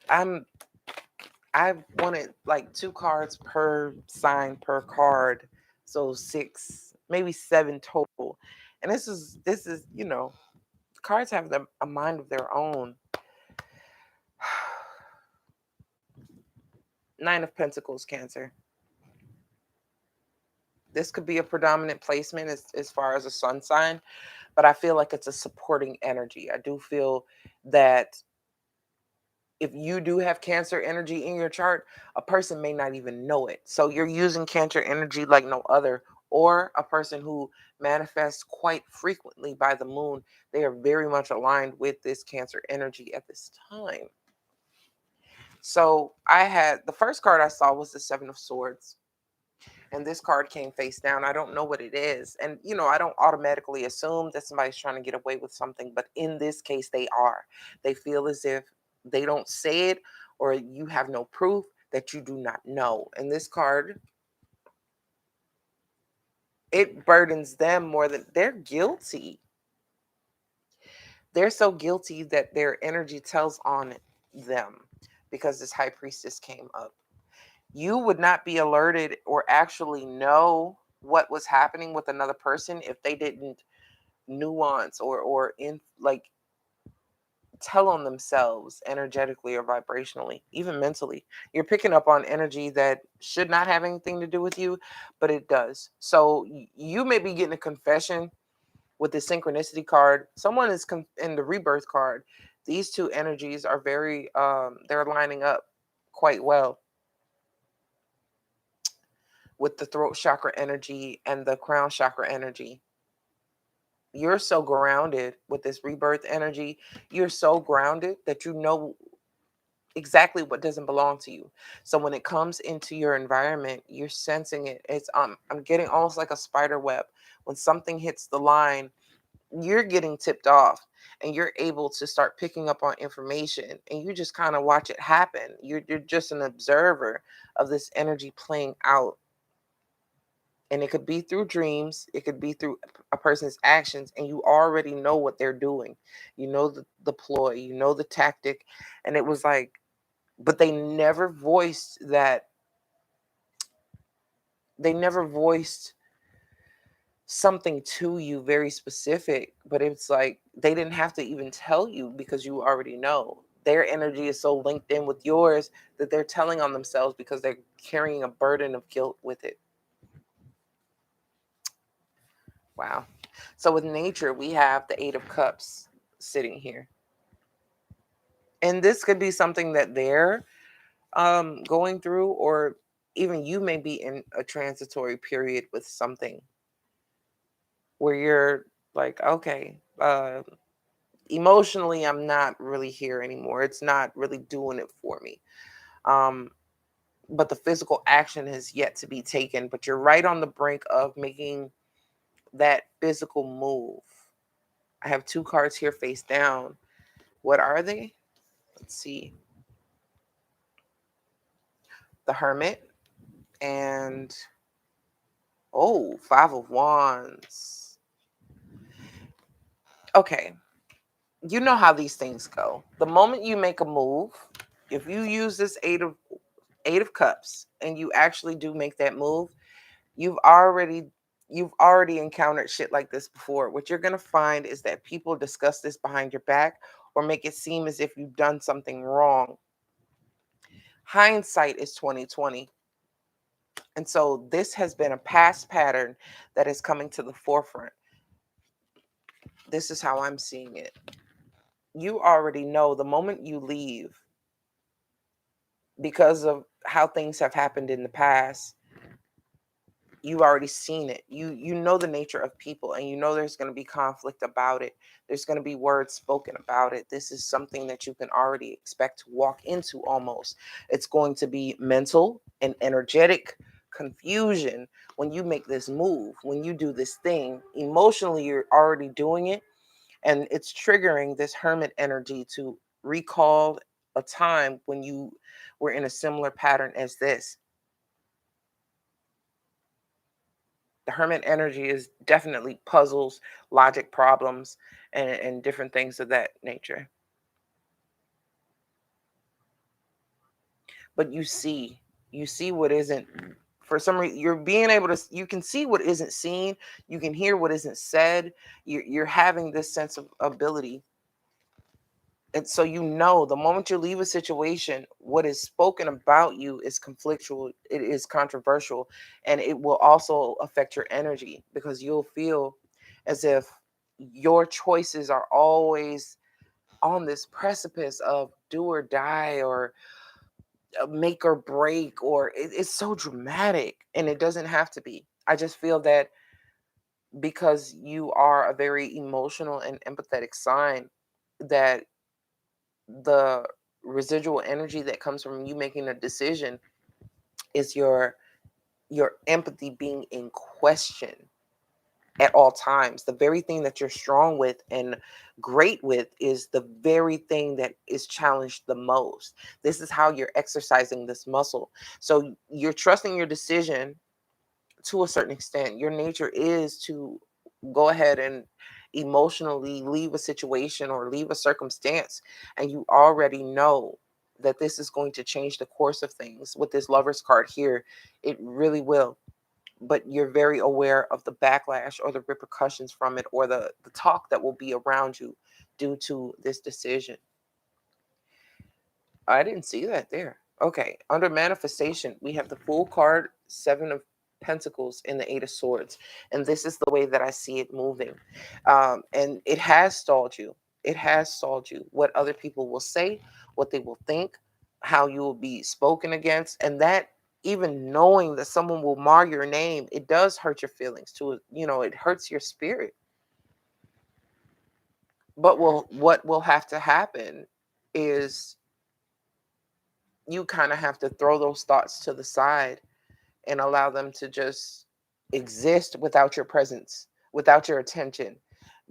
I wanted like 2 cards per sign per card, so 6, maybe 7 total. And this is cards have a mind of their own. 9 of Pentacles, Cancer. This could be a predominant placement as far as a sun sign, but I feel like it's a supporting energy. I do feel that if you do have Cancer energy in your chart, a person may not even know it. So you're using Cancer energy like no other, or a person who manifests quite frequently by the moon. They are very much aligned with this Cancer energy at this time. So I had the first card I saw was the 7 of Swords. And this card came face down. I don't know what it is. And, I don't automatically assume that somebody's trying to get away with something. But in this case, they are. They feel as if they don't say it or you have no proof that you do not know. And this card, it burdens them more than they're guilty. They're so guilty that their energy tells on them because this high priestess came up. You would not be alerted or actually know what was happening with another person if they didn't nuance or in like tell on themselves energetically or vibrationally, even mentally. You're picking up on energy that should not have anything to do with you, but it does. So you may be getting a confession with the synchronicity card. Someone is in the rebirth card. These two energies are very, they're lining up quite well with the throat chakra energy and the crown chakra energy. You're so grounded with this rebirth energy. You're so grounded that you know exactly what doesn't belong to you. So when it comes into your environment, you're sensing it. It's I'm getting almost like a spider web. When something hits the line, you're getting tipped off and you're able to start picking up on information and you just kind of watch it happen. You're just an observer of this energy playing out. And it could be through dreams, it could be through a person's actions, and you already know what they're doing. You know the ploy, you know the tactic. And it was like, but they never voiced something to you very specific, but it's like they didn't have to even tell you because you already know. Their energy is so linked in with yours that they're telling on themselves because they're carrying a burden of guilt with it. Wow. So with nature, we have the 8 of Cups sitting here. And this could be something that they're going through, or even you may be in a transitory period with something where you're like, okay, emotionally, I'm not really here anymore. It's not really doing it for me. Um, but the physical action has yet to be taken, but you're right on the brink of making that physical move. I have 2 cards here face down. What are they? Let's see. The Hermit and, oh, 5 of Wands. Okay. You know how these things go. The moment you make a move, if you use this Eight of Cups and you actually do make that move, you've already you've already encountered shit like this before. What you're going to find is that people discuss this behind your back or make it seem as if you've done something wrong. Hindsight is 2020. And so this has been a past pattern that is coming to the forefront. This is how I'm seeing it. You already know the moment you leave, because of how things have happened in the past, you've already seen it. You know the nature of people, and you know there's going to be conflict about it. There's going to be words spoken about it. This is something that you can already expect to walk into almost. It's going to be mental and energetic confusion when you make this move, when you do this thing. Emotionally, you're already doing it, and it's triggering this hermit energy to recall a time when you were in a similar pattern as this. The hermit energy is definitely puzzles, logic problems, and different things of that nature. But you see what isn't, for some reason you're being able to, you can see what isn't seen, you can hear what isn't said. You're having this sense of ability. And so you know the moment you leave a situation, what is spoken about you is conflictual, it is controversial, and it will also affect your energy because you'll feel as if your choices are always on this precipice of do or die, or make or break, or it's so dramatic, and it doesn't have to be. I just feel that because you are a very emotional and empathetic sign, that the residual energy that comes from you making a decision is your empathy being in question at all times. The very thing that you're strong with and great with is the very thing that is challenged the most. This is how you're exercising this muscle. So you're trusting your decision to a certain extent. Your nature is to go ahead and emotionally leave a situation or leave a circumstance, and you already know that this is going to change the course of things. With this Lover's card here, it really will. But you're very aware of the backlash or the repercussions from it, or the talk that will be around you due to this decision. I didn't see that there. Okay. Under manifestation, we have the Fool card, Seven of Pentacles, and the Eight of Swords. And this is the way that I see it moving. And it has stalled you. It has stalled you. What other people will say, what they will think, how you will be spoken against. And that, even knowing that someone will mar your name, it does hurt your feelings too. It hurts your spirit. But what will have to happen is you kind of have to throw those thoughts to the side and allow them to just exist without your presence, without your attention,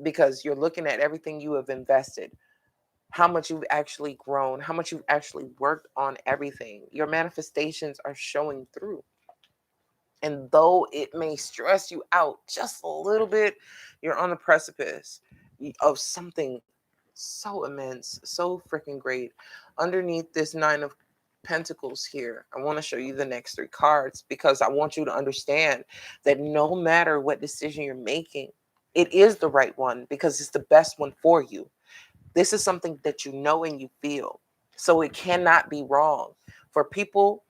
because you're looking at everything you have invested, how much you've actually grown, how much you've actually worked on everything. Your manifestations are showing through. And though it may stress you out just a little bit, you're on the precipice of something so immense, so freaking great. Underneath this Nine of Pentacles here, I want to show you the next three cards because I want you to understand that no matter what decision you're making, it is the right one because it's the best one for you. This is something that you know and you feel. So it cannot be wrong. For people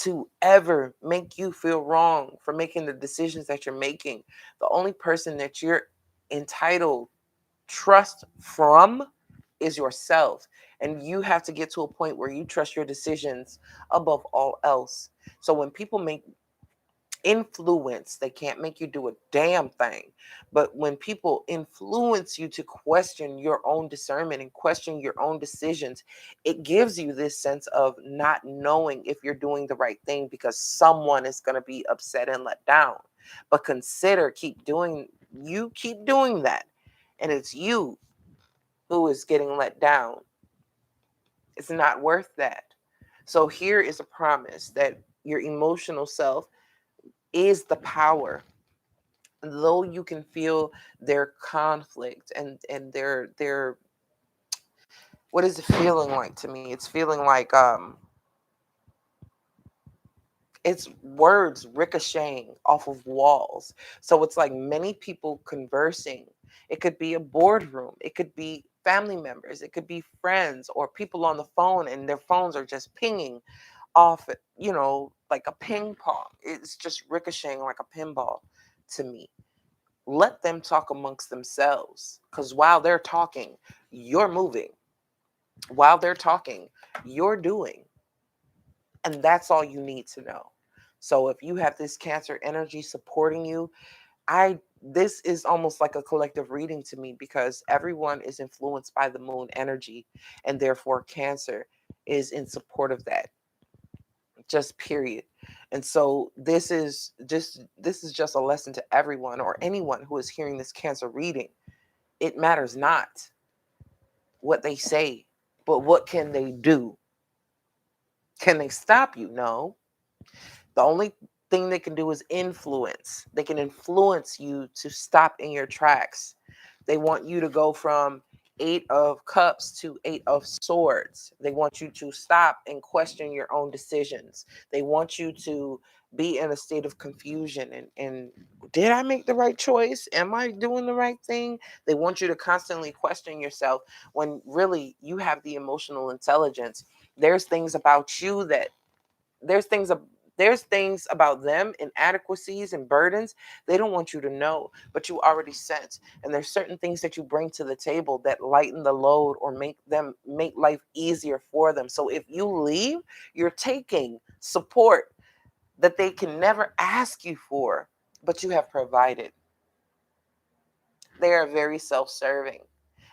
to ever make you feel wrong for making the decisions that you're making, the only person that you're entitled trust from is yourself. And you have to get to a point where you trust your decisions above all else. So when people make influence, they can't make you do a damn thing. But when people influence you to question your own discernment and question your own decisions, it gives you this sense of not knowing if you're doing the right thing because someone is going to be upset and let down. But consider you keep doing that, and it's you who is getting let down. It's not worth that. So here is a promise that your emotional self is the power. Though you can feel their conflict and their what is it feeling like to me? It's feeling like it's words ricocheting off of walls. So it's like many people conversing. It could be a boardroom, it could be family members, it could be friends or people on the phone, and their phones are just pinging off, like a ping pong. It's just ricocheting like a pinball to me. Let them talk amongst themselves, because while they're talking, you're moving. While they're talking, you're doing. And that's all you need to know. So if you have this Cancer energy supporting you, this is almost like a collective reading to me because everyone is influenced by the moon energy, and therefore Cancer is in support of that. Just period. And so this is just a lesson to everyone or anyone who is hearing this Cancer reading. It matters not what they say, but what can they do? Can they stop you? No. The only thing they can do is influence. They can influence you to stop in your tracks. They want you to go from Eight of Cups to Eight of Swords. They want you to stop and question your own decisions. They want you to be in a state of confusion and did I make the right choice? Am I doing the right thing? They want you to constantly question yourself when really you have the emotional intelligence. There's things about you that there's things there's things about them, inadequacies and burdens they don't want you to know, but you already sense. And there's certain things that you bring to the table that lighten the load or make life easier for them. So if you leave, you're taking support that they can never ask you for, but you have provided. They are very self-serving.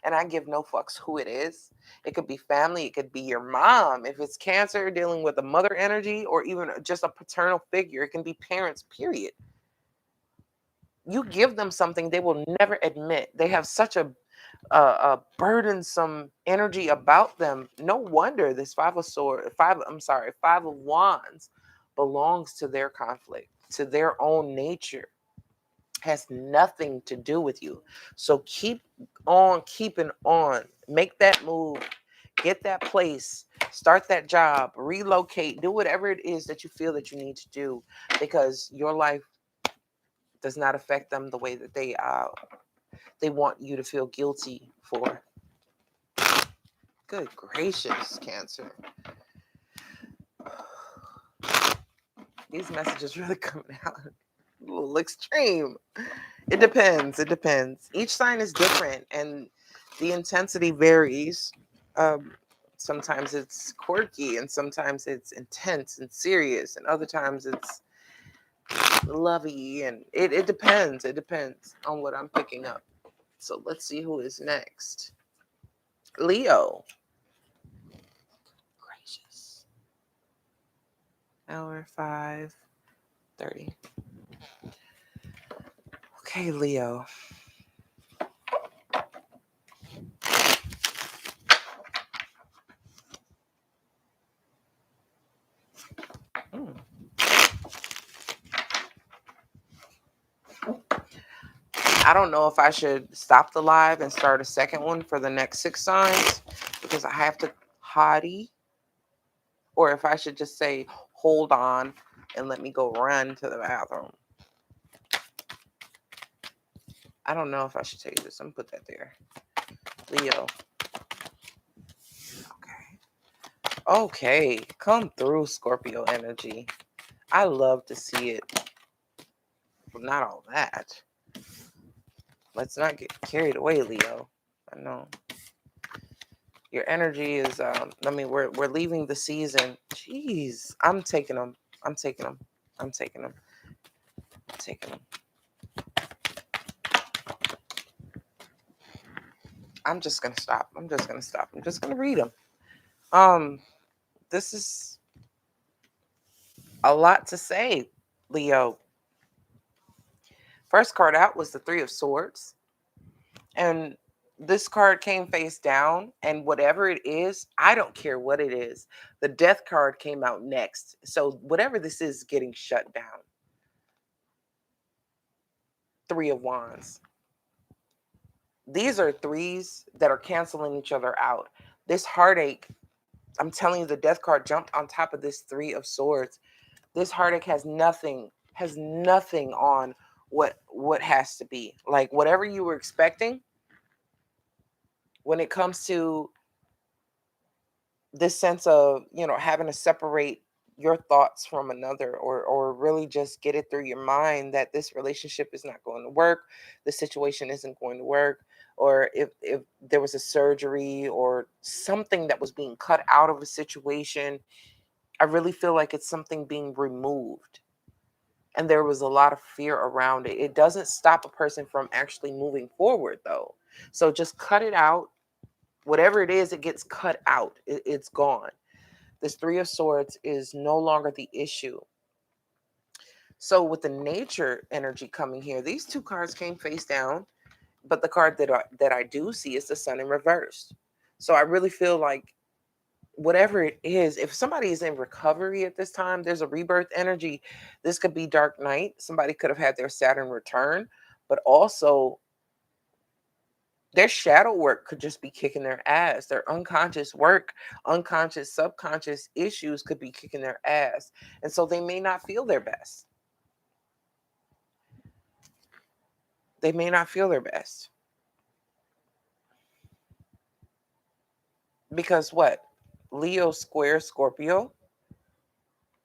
And I give no fucks who it is. It could be family, it could be your mom. If it's Cancer dealing with a mother energy or even just a paternal figure, it can be parents, period. You give them something they will never admit. They have such a burdensome energy about them. No wonder this five of wands belongs to their conflict, to their own nature, has nothing to do with you. So keep on keeping on. Make that move. Get that place. Start that job. Relocate. Do whatever it is that you feel that you need to do, because your life does not affect them the way that they want you to feel guilty for. Good gracious, Cancer. These messages really coming out a little extreme. It depends. It depends. Each sign is different and the intensity varies. Um, sometimes it's quirky and sometimes it's intense and serious, and other times it's lovey, and it depends. It depends on what I'm picking up. So let's see who is next. Leo. Gracious. Hour 5:30. Okay, Leo. Hmm. I don't know if I should stop the live and start a second one for the next 6 signs because I have to hottie, or if I should just say hold on and let me go run to the bathroom. I don't know if I should tell you this. I'm gonna put that there. Leo. Okay. Okay. Come through, Scorpio energy. I love to see it. But not all that. Let's not get carried away, Leo. I know. Your energy is we're leaving the season. Jeez. I'm taking them. I'm taking them. I'm taking them. I'm taking them. I'm just gonna stop. I'm just gonna stop. I'm just gonna read them. This is a lot to say, Leo. First card out was the Three of Swords. And this card came face down. And whatever it is, I don't care what it is. The Death card came out next. So whatever this is getting shut down. Three of Wands. These are threes that are canceling each other out. This heartache, I'm telling you, the Death card jumped on top of this Three of Swords. This heartache has nothing on what has to be. Like whatever you were expecting when it comes to this sense of, having to separate your thoughts from another, or really just get it through your mind that this relationship is not going to work, the situation isn't going to work, or if there was a surgery or something that was being cut out of a situation, I really feel like it's something being removed. And there was a lot of fear around it. It doesn't stop a person from actually moving forward, though. So just cut it out. Whatever it is, it gets cut out. It's gone. This Three of Swords is no longer the issue. So with the nature energy coming here, these two cards came face down, but the card that I do see is the Sun in reverse. So I really feel like whatever it is, if somebody is in recovery at this time, there's a rebirth energy. This could be dark night. Somebody could have had their Saturn return, but also their shadow work could just be kicking their ass. Their unconscious work, unconscious, subconscious issues could be kicking their ass. And so they may not feel their best. They may not feel their best. Because what? Leo square Scorpio.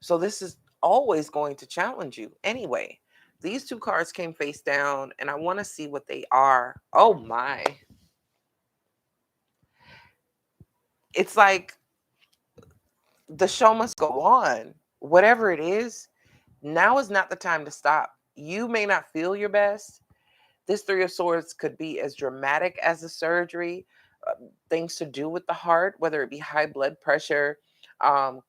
So this is always going to challenge you. Anyway, these two cards came face down, and I want to see what they are. Oh my. It's like the show must go on. Whatever it is, now is not the time to stop. You may not feel your best. This Three of Swords could be as dramatic as the surgery, things to do with the heart, whether it be high blood pressure, um,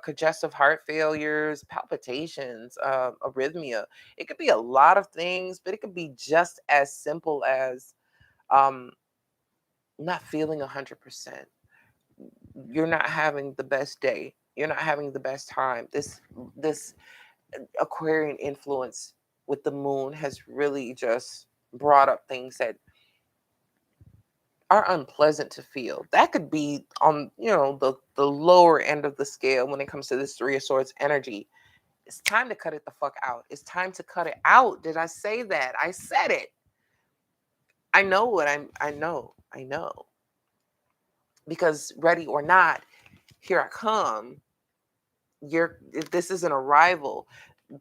congestive heart failures, palpitations, arrhythmia. It could be a lot of things, but it could be just as simple as um, not feeling 100%. You're not having the best day. You're not having the best time. This Aquarian influence with the moon has really just brought up things that are unpleasant to feel. That could be on, the lower end of the scale when it comes to this Three of Swords energy. It's time to cut it the fuck out. It's time to cut it out. Did I say that? I said it. I know what I know. because ready or not, here I come. This is an arrival.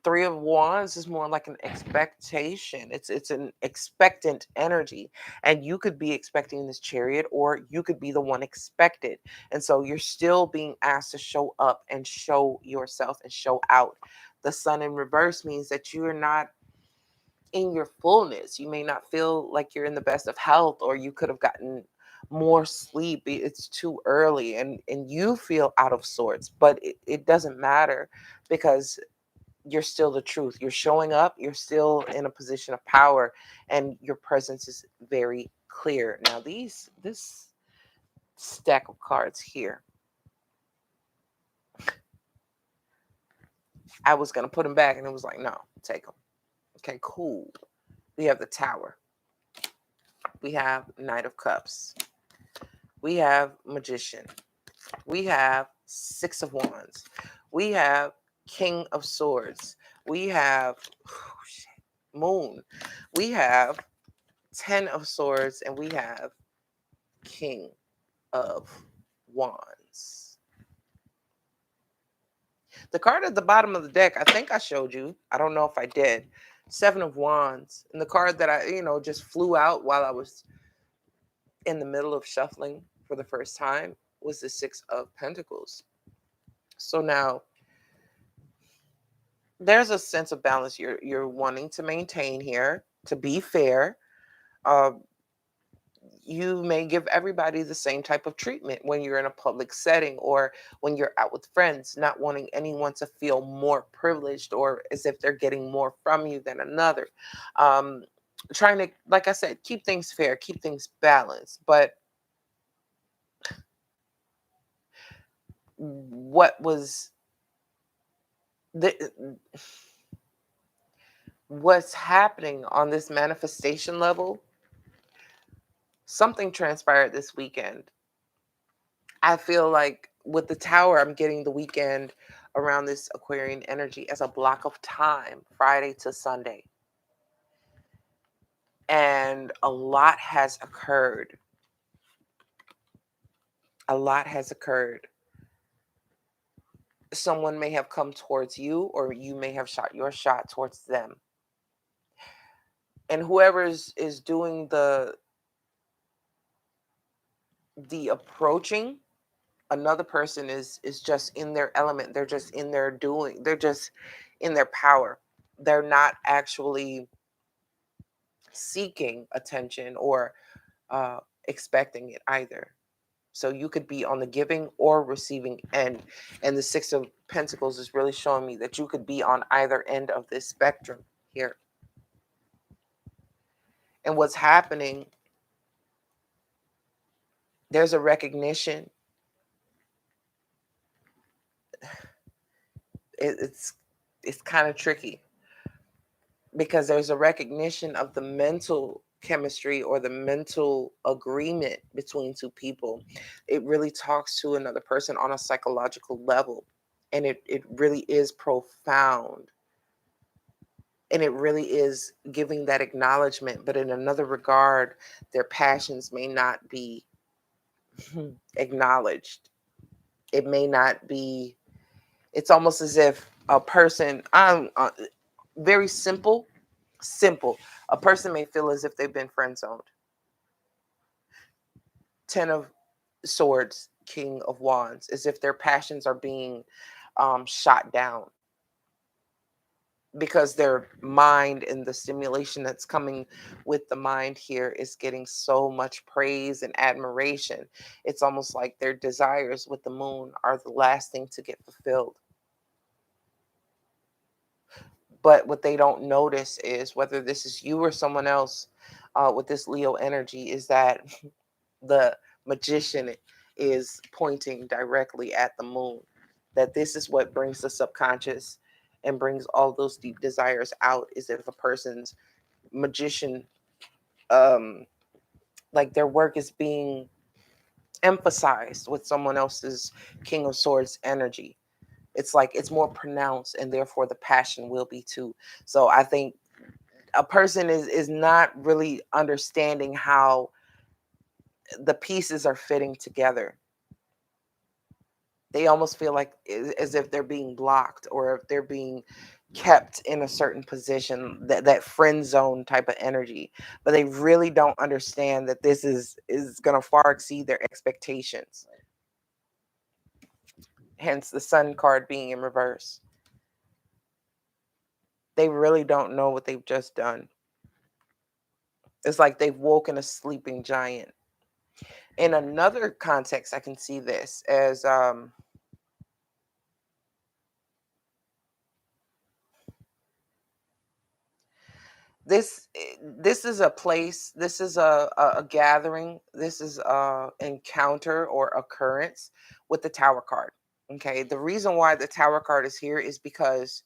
Three of Wands is more like an expectation. It's an expectant energy, and you could be expecting this Chariot, or you could be the one expected. And so you're still being asked to show up and show yourself and show out. The Sun in reverse means that you are not in your fullness. You may not feel like you're in the best of health, or you could have gotten more sleep. It's too early, and you feel out of sorts, but it doesn't matter, because you're still the truth. You're showing up, you're still in a position of power, and your presence is very clear. Now this stack of cards here, I was going to put them back, and it was like, no, take them. Okay, cool. We have the Tower. We have Knight of Cups. We have Magician. We have Six of Wands. We have King of Swords. We have Moon. We have 10 of Swords, and we have King of Wands. The card at the bottom of the deck, I think I showed you. I don't know if I did. Seven of Wands. And the card that I, just flew out while I was in the middle of shuffling for the first time was the Six of Pentacles. So now there's a sense of balance you're wanting to maintain here, to be fair. Uh, you may give everybody the same type of treatment when you're in a public setting, or when you're out with friends, not wanting anyone to feel more privileged or as if they're getting more from you than another. Um, Trying to, like I said, keep things fair, keep things balanced. But what was the what's happening on this manifestation level? Something transpired this weekend. I feel like with the Tower, I'm getting the weekend around this Aquarian energy as a block of time, Friday to Sunday. And a lot has occurred. A lot has occurred. Someone may have come towards you, or you may have shot your shot towards them. And whoever is doing the approaching, another person is just in their element. They're just in their doing. They're just in their power. They're not actually seeking attention or expecting it either. So you could be on the giving or receiving end. And the Six of Pentacles is really showing me that you could be on either end of this spectrum here. And what's happening, there's a recognition. It's kind of tricky, because there's a recognition of the mental chemistry or the mental agreement between two people. It really talks to another person on a psychological level, and it really is profound, and it really is giving that acknowledgement. But in another regard, their passions may not be acknowledged. It may not be. It's almost as if a person, very simple, a person may feel as if they've been friend zoned. 10 of Swords, King of Wands, as if their passions are being shot down, because their mind and the stimulation that's coming with the mind here is getting so much praise and admiration. It's almost like their desires with the Moon are the last thing to get fulfilled. But what they don't notice is, whether this is you or someone else with this Leo energy, is that the Magician is pointing directly at the Moon. That this is what brings the subconscious and brings all those deep desires out, is if a person's magician, like their work is being emphasized with someone else's King of Swords energy. It's like it's more pronounced, and therefore the passion will be too. So I think a person is not really understanding how the pieces are fitting together. They almost feel like as if they're being blocked, or if they're being kept in a certain position, that friend zone type of energy. But they really don't understand that this is going to far exceed their expectations. Hence the Sun card being in reverse. They really don't know what they've just done. It's like they've woken a sleeping giant. In another context, I can see this as this is a place, this is a gathering, this is a encounter or occurrence with the Tower card. Okay, the reason why the Tower card is here is because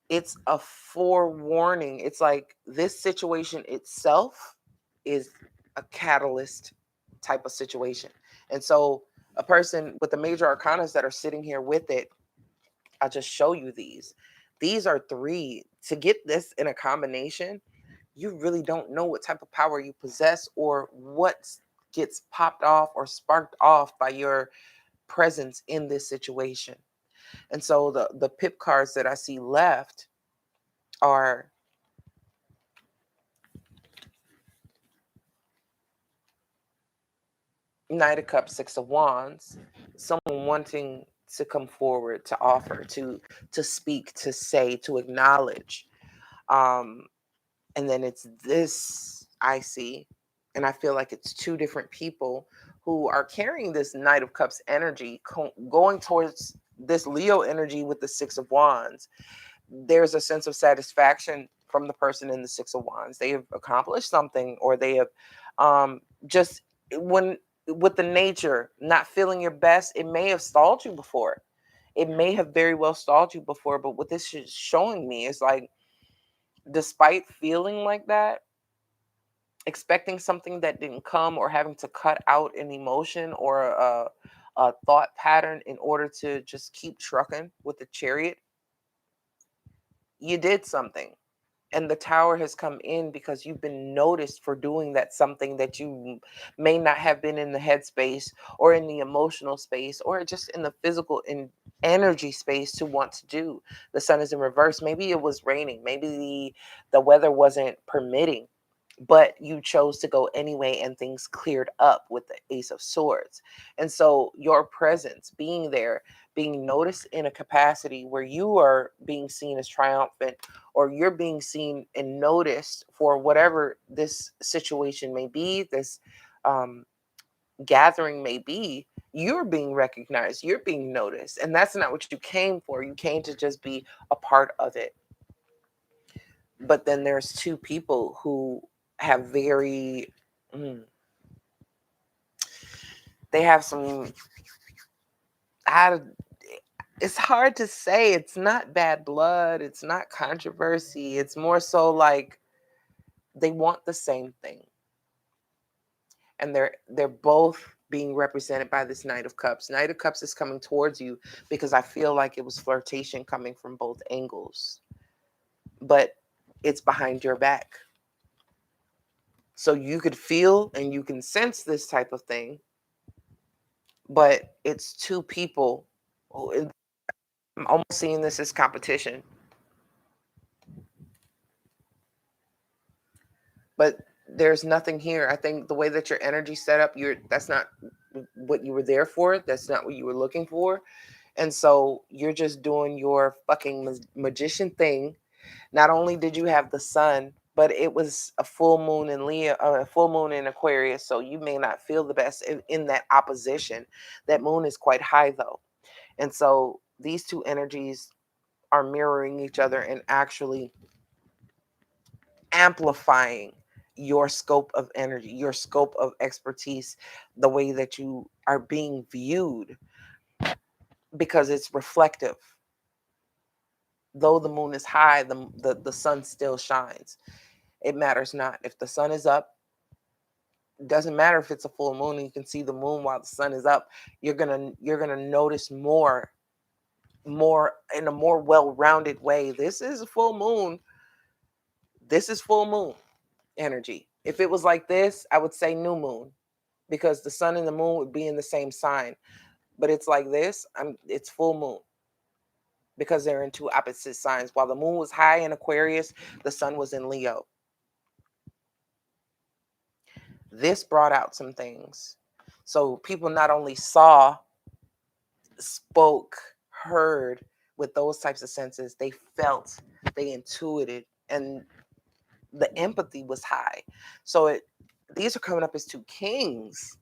it's a forewarning. It's like this situation itself is a catalyst type of situation. And so a person with the major arcanas that are sitting here with it, I'll just show you these. These are three. To get this in a combination, you really don't know what type of power you possess, or what gets popped off or sparked off by your presence in this situation. And so the pip cards that I see left are Knight of Cups, Six of Wands, someone wanting to come forward, to offer, to speak, to say, to acknowledge. And then it's this I see, and I feel like it's two different people who are carrying this Knight of Cups energy, going towards this Leo energy with the Six of Wands. There's a sense of satisfaction from the person in the Six of Wands. They have accomplished something, or they have just, when with the nature not feeling your best, it may have stalled you before. It may have very well stalled you before, but what this is showing me is like, despite feeling like that, expecting something that didn't come, or having to cut out an emotion or a thought pattern in order to just keep trucking with the Chariot, you did something. And the Tower has come in because you've been noticed for doing that something that you may not have been in the headspace, or in the emotional space, or just in the physical and energy space to want to do. The Sun is in reverse. Maybe it was raining. Maybe the weather wasn't permitting, but you chose to go anyway, and things cleared up with the Ace of Swords. And so your presence, being there, being noticed in a capacity where you are being seen as triumphant, or you're being seen and noticed for whatever this situation may be, this gathering may be, you're being recognized, you're being noticed. And that's not what you came for. You came to just be a part of it. But then there's two people who have very they have some, I, it's hard to say. It's not bad blood, it's not controversy, it's more so like they want the same thing. And they're both being represented by this Knight of Cups. Knight of Cups is coming towards you because I feel like it was flirtation coming from both angles, but it's behind your back. So you could feel and you can sense this type of thing, but it's two people who, I'm almost seeing this as competition. But there's nothing here. I think the way that your energy set up, that's not what you were there for. That's not what you were looking for. And so you're just doing your fucking magician thing. Not only did you have the Sun, but it was a full moon in Leo, a full moon in Aquarius. So you may not feel the best in that opposition. That moon is quite high though. And so these two energies are mirroring each other and actually amplifying your scope of energy, your scope of expertise, the way that you are being viewed, because it's reflective. Though the moon is high, the sun still shines. It matters not. If the sun is up, it doesn't matter if it's a full moon and you can see the moon while the sun is up, you're gonna notice more in a more well-rounded way. This is a full moon. This is full moon energy. If it was like this, I would say new moon. because the sun and the moon would be in the same sign. But it's like this, it's full moon because they're in two opposite signs. While the moon was high in Aquarius, the sun was in Leo. This brought out some things. So people not only saw, spoke, heard with those types of senses, they felt, they intuited, and the empathy was high. So these are coming up as two kings,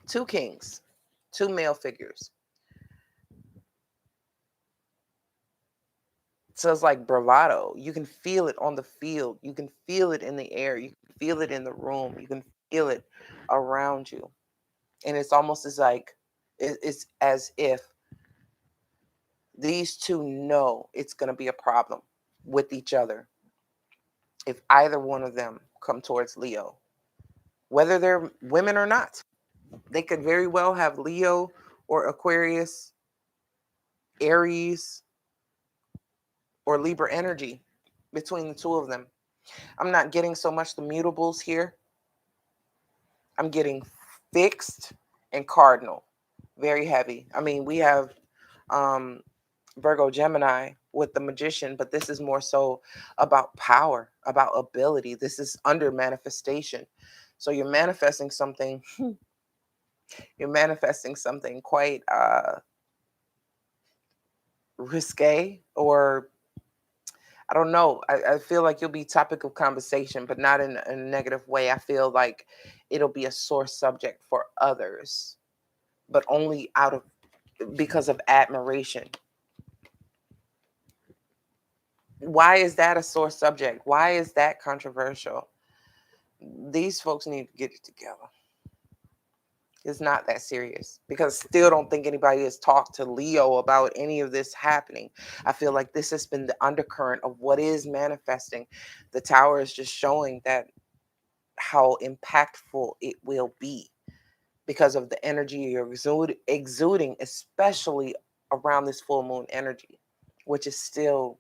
two male figures. So it's like bravado. You can feel it on the field. You can feel it in the air. You can feel it in the room. You can feel it around you. And it's almost as like, it's as if these two know it's going to be a problem with each other if either one of them come towards Leo, whether they're women or not. They could very well have Leo or Aquarius, Aries, or Libra energy between the two of them. I'm not getting so much the mutables here. I'm getting fixed and cardinal, very heavy. I mean, we have Virgo Gemini with the magician, but this is more so about power, about ability. This is under manifestation. So you're manifesting something, you're manifesting something quite risque, or I don't know. I feel like you'll be topic of conversation, but not in a negative way. I feel like it'll be a sore subject for others, but only because of admiration. Why is that a sore subject? Why is that controversial? These folks need to get it together. It's not that serious, because still don't think anybody has talked to Leo about any of this happening. I feel like this has been the undercurrent of what is manifesting. The Tower is just showing that how impactful it will be because of the energy you're exuding, especially around this full moon energy, which is still,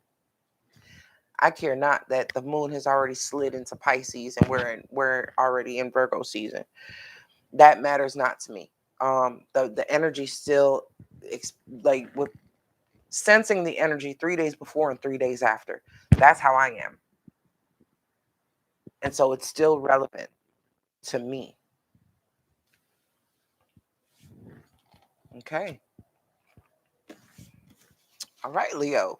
I care not that the moon has already slid into Pisces and we're already in Virgo season. That matters not to me. The energy still, like with sensing the energy 3 days before and 3 days after. That's how I am. And so it's still relevant to me. Okay. All right, Leo.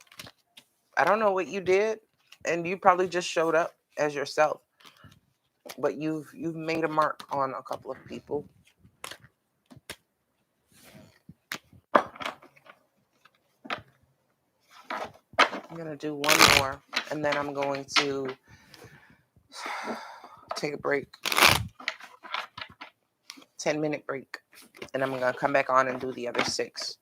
I don't know what you did, and you probably just showed up as yourself, but you've made a mark on a couple of people. I'm gonna do one more, and then I'm going to take a break, 10-minute break, and I'm gonna come back on and do the other 6.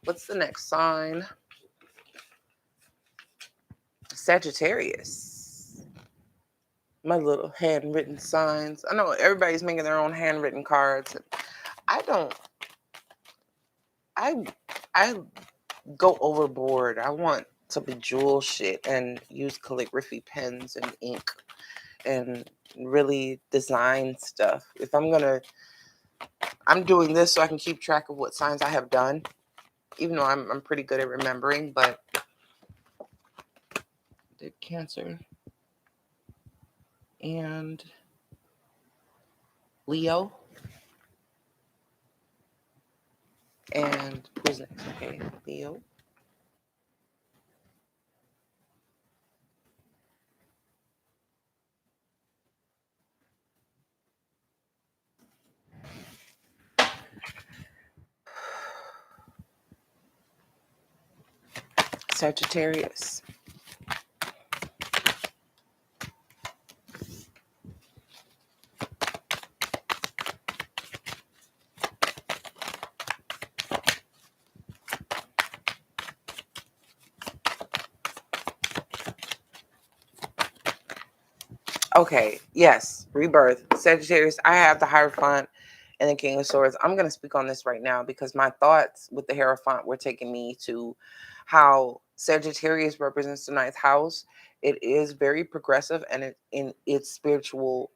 What's the next sign? Sagittarius. My little handwritten signs. I know everybody's making their own handwritten cards. I don't. I go overboard. I want to bejewel shit and use calligraphy pens and ink and really design stuff. If I'm doing this so I can keep track of what signs I have done, even though I'm pretty good at remembering, but did Cancer and Leo. And who's next? Okay, Leo. Sagittarius. Okay, yes, rebirth. Sagittarius, I have the Hierophant, and the King of Swords. I'm going to speak on this right now because my thoughts with the Hierophant were taking me to how Sagittarius represents the ninth house. It is very progressive and in its spiritual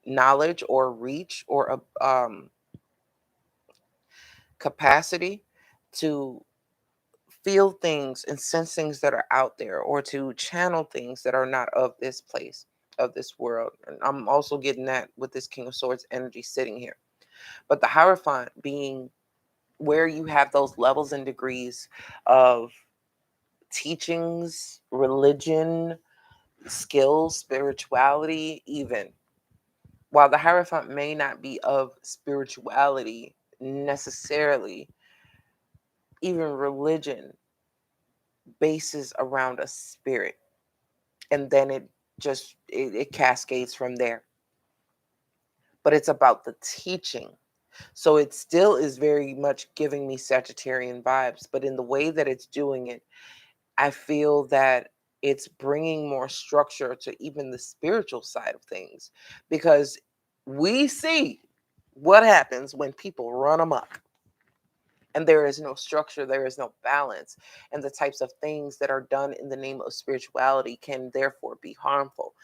knowledge or reach or capacity to feel things and sense things that are out there or to channel things that are not of this place, of this world. And I'm also getting that with this King of Swords energy sitting here. But the Hierophant being where you have those levels and degrees of teachings, religion, skills, spirituality, even. While the Hierophant may not be of spirituality necessarily, even religion bases around a spirit. And then it cascades from there. But it's about the teaching. So it still is very much giving me Sagittarian vibes, but in the way that it's doing it, I feel that it's bringing more structure to even the spiritual side of things because we see what happens when people run amok and there is no structure, there is no balance, and the types of things that are done in the name of spirituality can therefore be harmful.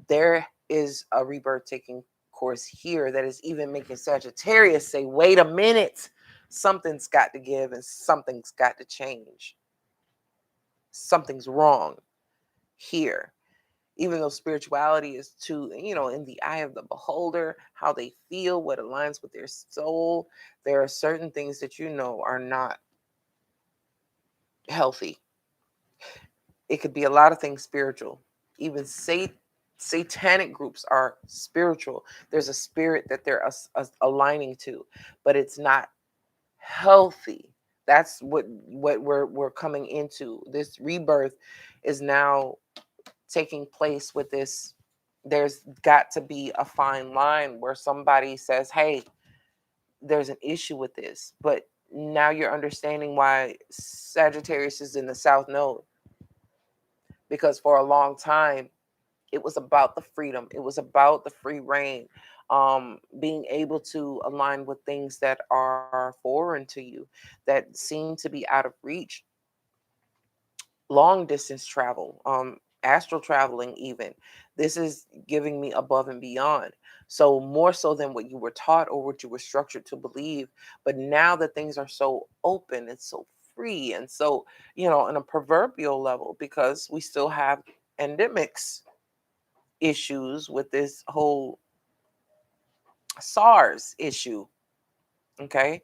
There is a rebirth taking course here that is even making Sagittarius say, wait a minute, something's got to give and something's got to change. Something's wrong here. Even though spirituality is to, in the eye of the beholder, how they feel, what aligns with their soul, there are certain things that are not healthy. It could be a lot of things spiritual. Even satanic groups are spiritual. There's a spirit that they're aligning to, but it's not healthy. That's what we're coming into. This rebirth is now taking place with this. There's got to be a fine line where somebody says, hey, there's an issue with this. But now you're understanding why Sagittarius is in the south node, because for a long time it was about the freedom, it was about the free reign, being able to align with things that are foreign to you, that seem to be out of reach, long distance travel, astral traveling even. This is giving me above and beyond. So more so than what you were taught or what you were structured to believe. But now that things are so open and so free and so, on a proverbial level, because we still have endemics issues with this whole SARS issue. Okay.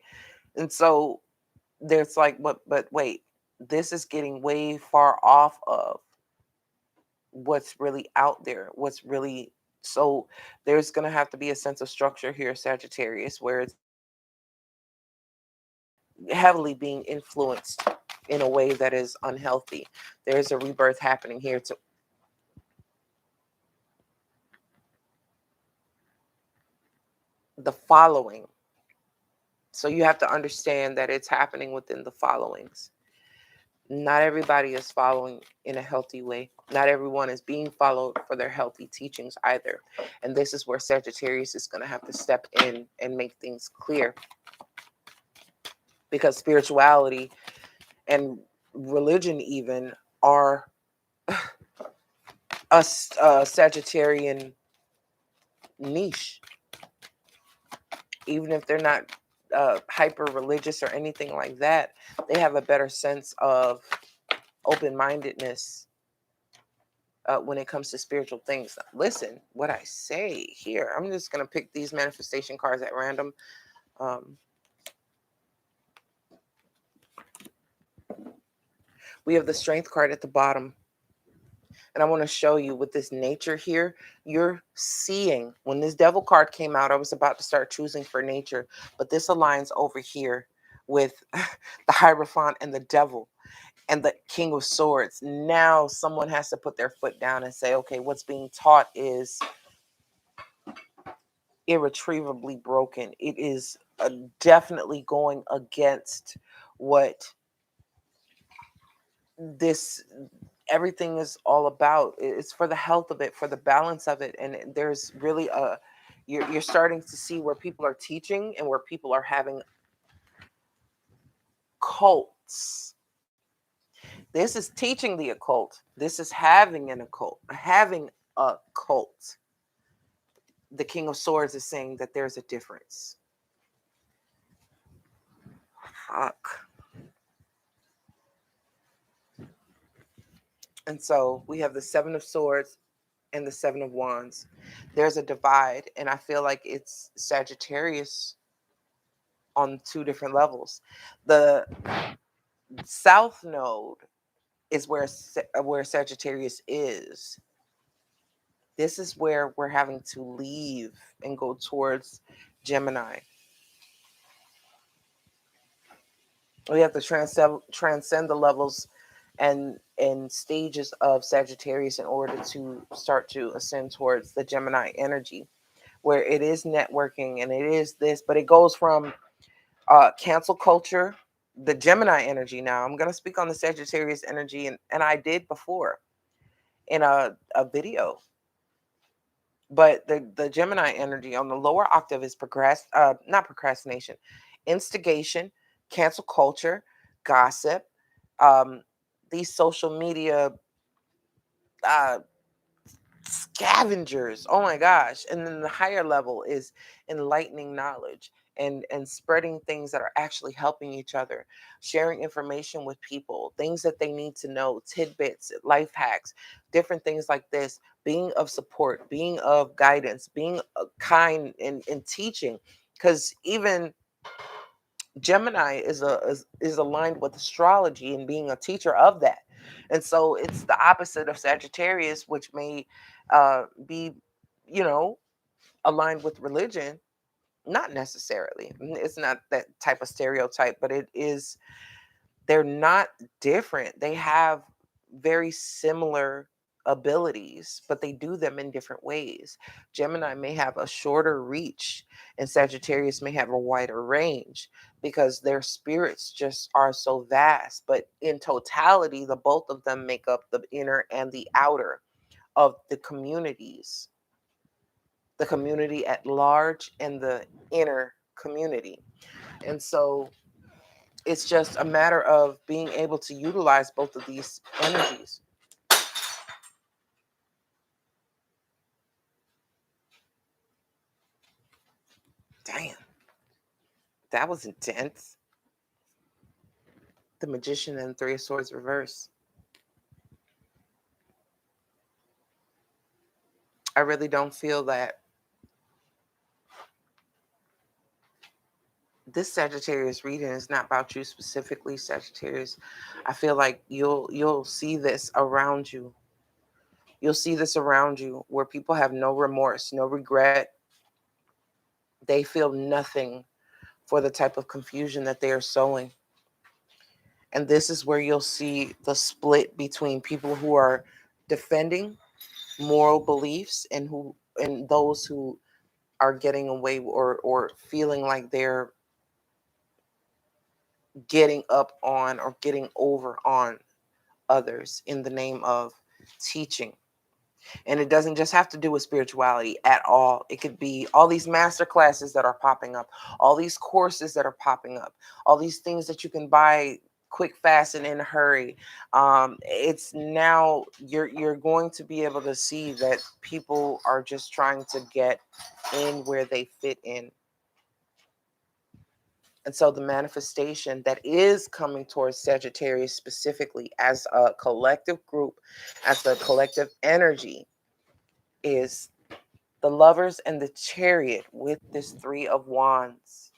And so there's like, but wait, this is getting way far off of what's really out there, what's really, so there's going to have to be a sense of structure here, Sagittarius, where it's heavily being influenced in a way that is unhealthy. There's a rebirth happening here to the following. So you have to understand that it's happening within the followings. Not everybody is following in a healthy way. Not everyone is being followed for their healthy teachings either. And this is where Sagittarius is going to have to step in and make things clear, because spirituality and religion even are a Sagittarian niche, even if they're not hyper religious or anything like that. They have a better sense of open mindedness when it comes to spiritual things. Listen, what I say here, I'm just going to pick these manifestation cards at random. Um, we have the strength card at the bottom. And I want to show you with this nature here, you're seeing when this devil card came out, I was about to start choosing for nature, but this aligns over here with the Hierophant and the devil and the King of Swords. Now someone has to put their foot down and say, okay, what's being taught is irretrievably broken. It is definitely going against what this everything is all about. It's for the health of it, for the balance of it, and there's really You're starting to see where people are teaching and where people are having cults. This is teaching the occult. This is having an occult, having a cult. The King of Swords is saying that there's a difference. Fuck. And so we have the Seven of Swords and the Seven of Wands. There's a divide, and I feel like it's Sagittarius on two different levels. The South Node is where Sagittarius is. This is where we're having to leave and go towards Gemini. We have to transcend the levels and stages of Sagittarius in order to start to ascend towards the Gemini energy, where it is networking and it is this, but it goes from cancel culture, the Gemini energy. Now I'm going to speak on the Sagittarius energy, and I did before in a video. But the Gemini energy on the lower octave is not procrastination, instigation, cancel culture, gossip, um, these social media uh, scavengers. Oh my gosh. And then the higher level is enlightening knowledge and spreading things that are actually helping each other, sharing information with people, things that they need to know, tidbits, life hacks, different things like this, being of support, being of guidance, being kind in teaching. Because even Gemini is aligned with astrology and being a teacher of that. And so it's the opposite of Sagittarius, which may be, you know, aligned with religion. Not necessarily. It's not that type of stereotype, but it is, they're not different. They have very similar abilities, but they do them in different ways. Gemini may have a shorter reach, and Sagittarius may have a wider range because their spirits just are so vast. But in totality, the both of them make up the inner and the outer of the community at large and the inner community. And so it's just a matter of being able to utilize both of these energies. Damn, that was intense. The Magician and Three of Swords reverse. I really don't feel that this Sagittarius reading is not about you specifically, Sagittarius. I feel like you'll see this around you. You'll see this around you where people have no remorse, no regret. They feel nothing for the type of confusion that they are sowing. And this is where you'll see the split between people who are defending moral beliefs and those who are getting away or feeling like they're getting up on or getting over on others in the name of teaching. And it doesn't just have to do with spirituality at all. It could be all these master classes that are popping up, all these courses that are popping up, all these things that you can buy quick, fast, and in a hurry. It's now you're going to be able to see that people are just trying to get in where they fit in. And so the manifestation that is coming towards Sagittarius specifically as a collective group, as a collective energy, is the Lovers and the Chariot with this Three of Wands.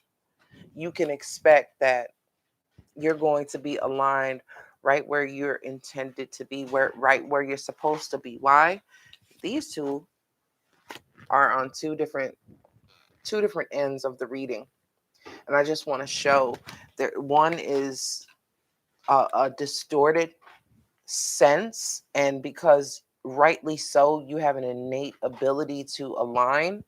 You can expect that you're going to be aligned right where you're intended to be, right where you're supposed to be. Why? These two are on two different ends of the reading. And I just want to show that one is a distorted sense, and because rightly so, you have an innate ability to align.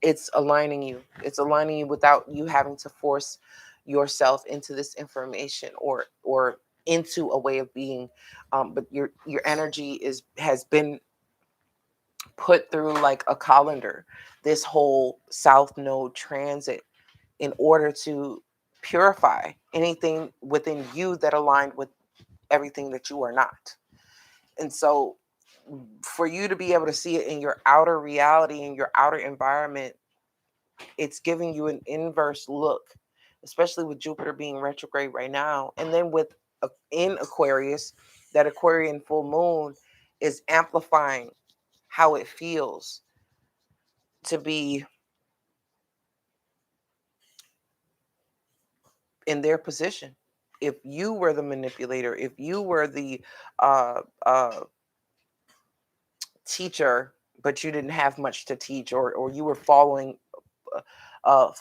It's aligning you. It's aligning you without you having to force yourself into this information or into a way of being. But your energy has been put through like a colander this whole South Node transit in order to purify anything within you that aligned with everything that you are not. And so for you to be able to see it in your outer reality, in your outer environment, it's giving you an inverse look, especially with Jupiter being retrograde right now. And then with in Aquarius, that Aquarian full moon is amplifying how it feels to be in their position. If you were the manipulator, if you were the uh, uh, teacher, but you didn't have much to teach, or you were following, uh, uh,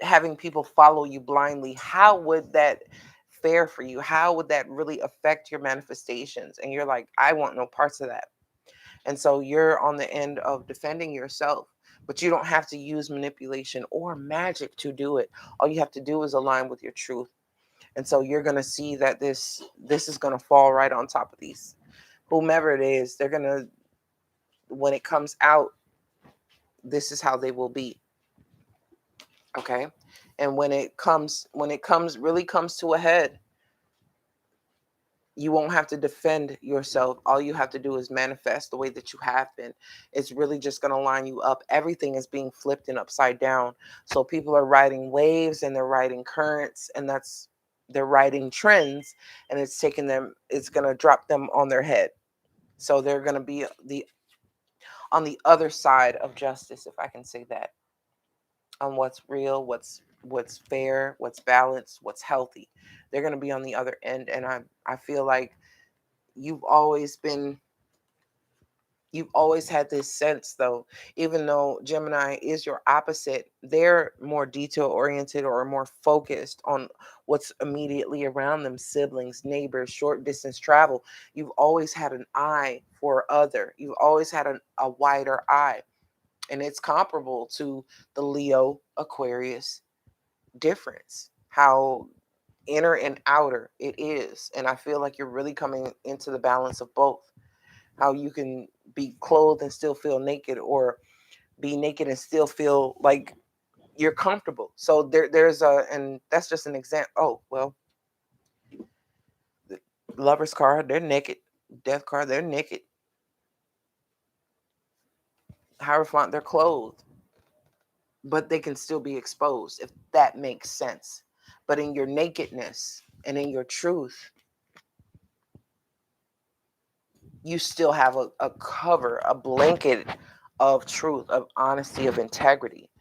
having people follow you blindly, how would that fare for you? How would that really affect your manifestations? And you're like, I want no parts of that. And so you're on the end of defending yourself, but you don't have to use manipulation or magic to do it. All you have to do is align with your truth. And so you're going to see that this is going to fall right on top of these. Whomever it is, they're going to, when it comes out, this is how they will be. Okay? And when it really comes to a head, you won't have to defend yourself. All you have to do is manifest the way that you have been. It's really just going to line you up. Everything is being flipped and upside down. So people are riding waves and they're riding currents, and they're riding trends, and it's going to drop them on their head. So they're going to be on the other side of justice, if I can say that, on what's real, what's fair, what's balanced, what's healthy. They're going to be on the other end. And I feel like you've always had this sense, though, even though Gemini is your opposite, they're more detail oriented or more focused on what's immediately around them: siblings, neighbors, short distance travel. You've always had an eye for other. You've always had a wider eye. And it's comparable to the Leo Aquarius difference, how inner and outer it is. And I feel like you're really coming into the balance of both. How you can be clothed and still feel naked, or be naked and still feel like you're comfortable. So and that's just an example. Oh, well, the Lover's card, they're naked. Death card, they're naked. Hierophant, they're clothed, but they can still be exposed, if that makes sense. But in your nakedness and in your truth, you still have a cover, a blanket of truth, of honesty, of integrity.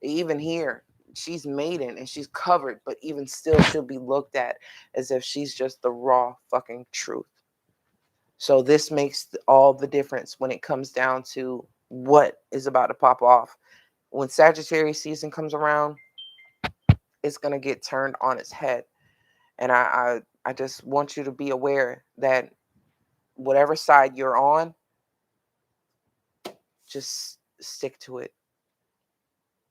Even here, she's maiden and she's covered, but even still, she'll be looked at as if she's just the raw fucking truth. So this makes all the difference when it comes down to what is about to pop off. When Sagittarius season comes around, it's gonna get turned on its head. And I just want you to be aware that whatever side you're on, just stick to it.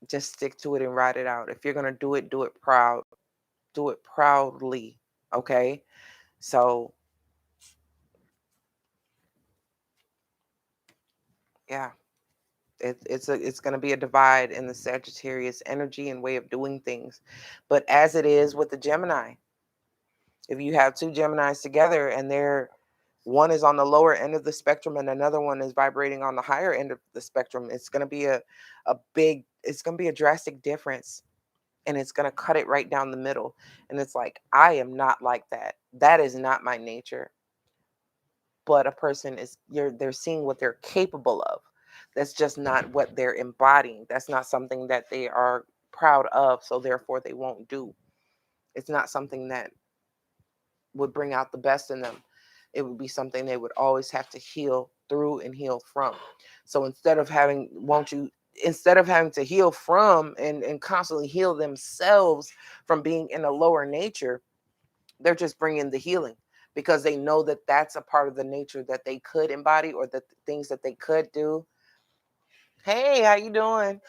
Just stick to it and ride it out. If you're gonna do it proud. Do it proudly. Okay? So yeah, it's gonna be a divide in the Sagittarius energy and way of doing things. But as it is with the Gemini, if you have two Geminis together and one is on the lower end of the spectrum and another one is vibrating on the higher end of the spectrum, it's gonna be it's gonna be a drastic difference, and it's gonna cut it right down the middle. And it's like, I am not like that. That is not my nature. But a person they're seeing what they're capable of. That's just not what they're embodying. That's not something that they are proud of, so therefore they won't do. It's not something that would bring out the best in them. It would be something they would always have to heal through and heal from. So instead of having to heal from and constantly heal themselves from being in a lower nature, they're just bringing the healing, because they know that that's a part of the nature that they could embody, or the things that they could do. Hey, how you doing?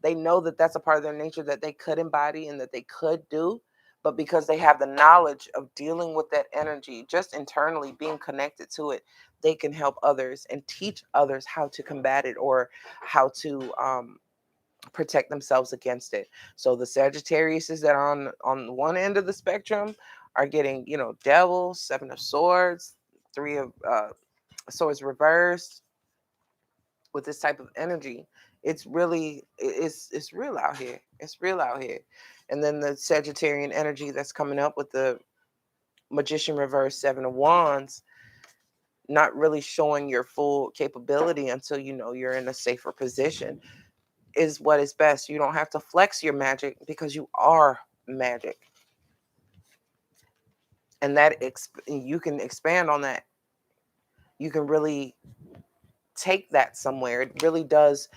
They know that that's a part of their nature that they could embody and that they could do, But because they have the knowledge of dealing with that energy, just internally being connected to it, they can help others and teach others how to combat it, or how to protect themselves against it. So the Sagittarius that are on one end of the spectrum are getting, Devil, Seven of Swords, Three of Swords reversed. With this type of energy, it's really it's real out here. It's real out here. And then the Sagittarian energy that's coming up with the Magician reverse, Seven of Wands, not really showing your full capability until you know you're in a safer position, is what is best. You don't have to flex your magic because you are magic. And you can expand on that. You can really take that somewhere. It really does.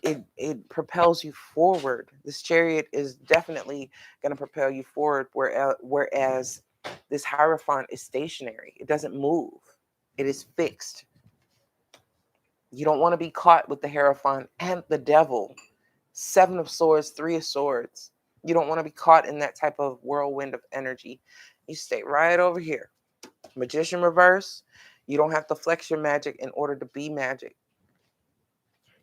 It propels you forward. This Chariot is definitely going to propel you forward, whereas this Hierophant is stationary. It doesn't move. It is fixed. You don't want to be caught with the Hierophant and the Devil. Seven of Swords, Three of Swords. You don't want to be caught in that type of whirlwind of energy. You stay right over here. Magician reverse. You don't have to flex your magic in order to be magic.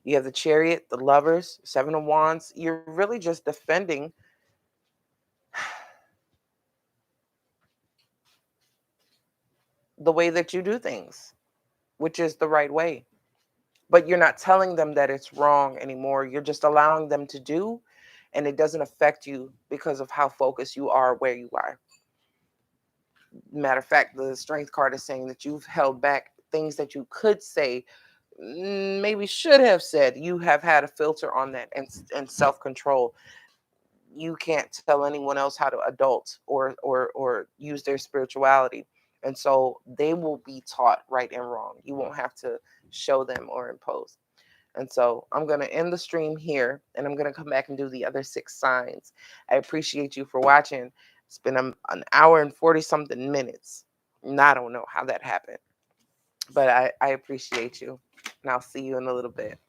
You have the Chariot, the Lovers, Seven of Wands. You're really just defending the way that you do things, which is the right way. But you're not telling them that it's wrong anymore. You're just allowing them to do, and it doesn't affect you because of how focused you are where you are. Matter of fact, the Strength card is saying that you've held back things that you could say, maybe should have said. You have had a filter on that, and self-control. You can't tell anyone else how to adult or use their spirituality. And so they will be taught right and wrong. You won't have to show them or impose. And so I'm going to end the stream here, and I'm going to come back and do the other 6 signs. I appreciate you for watching. It's been an hour and 40 something minutes. And I don't know how that happened, but I appreciate you. And I'll see you in a little bit.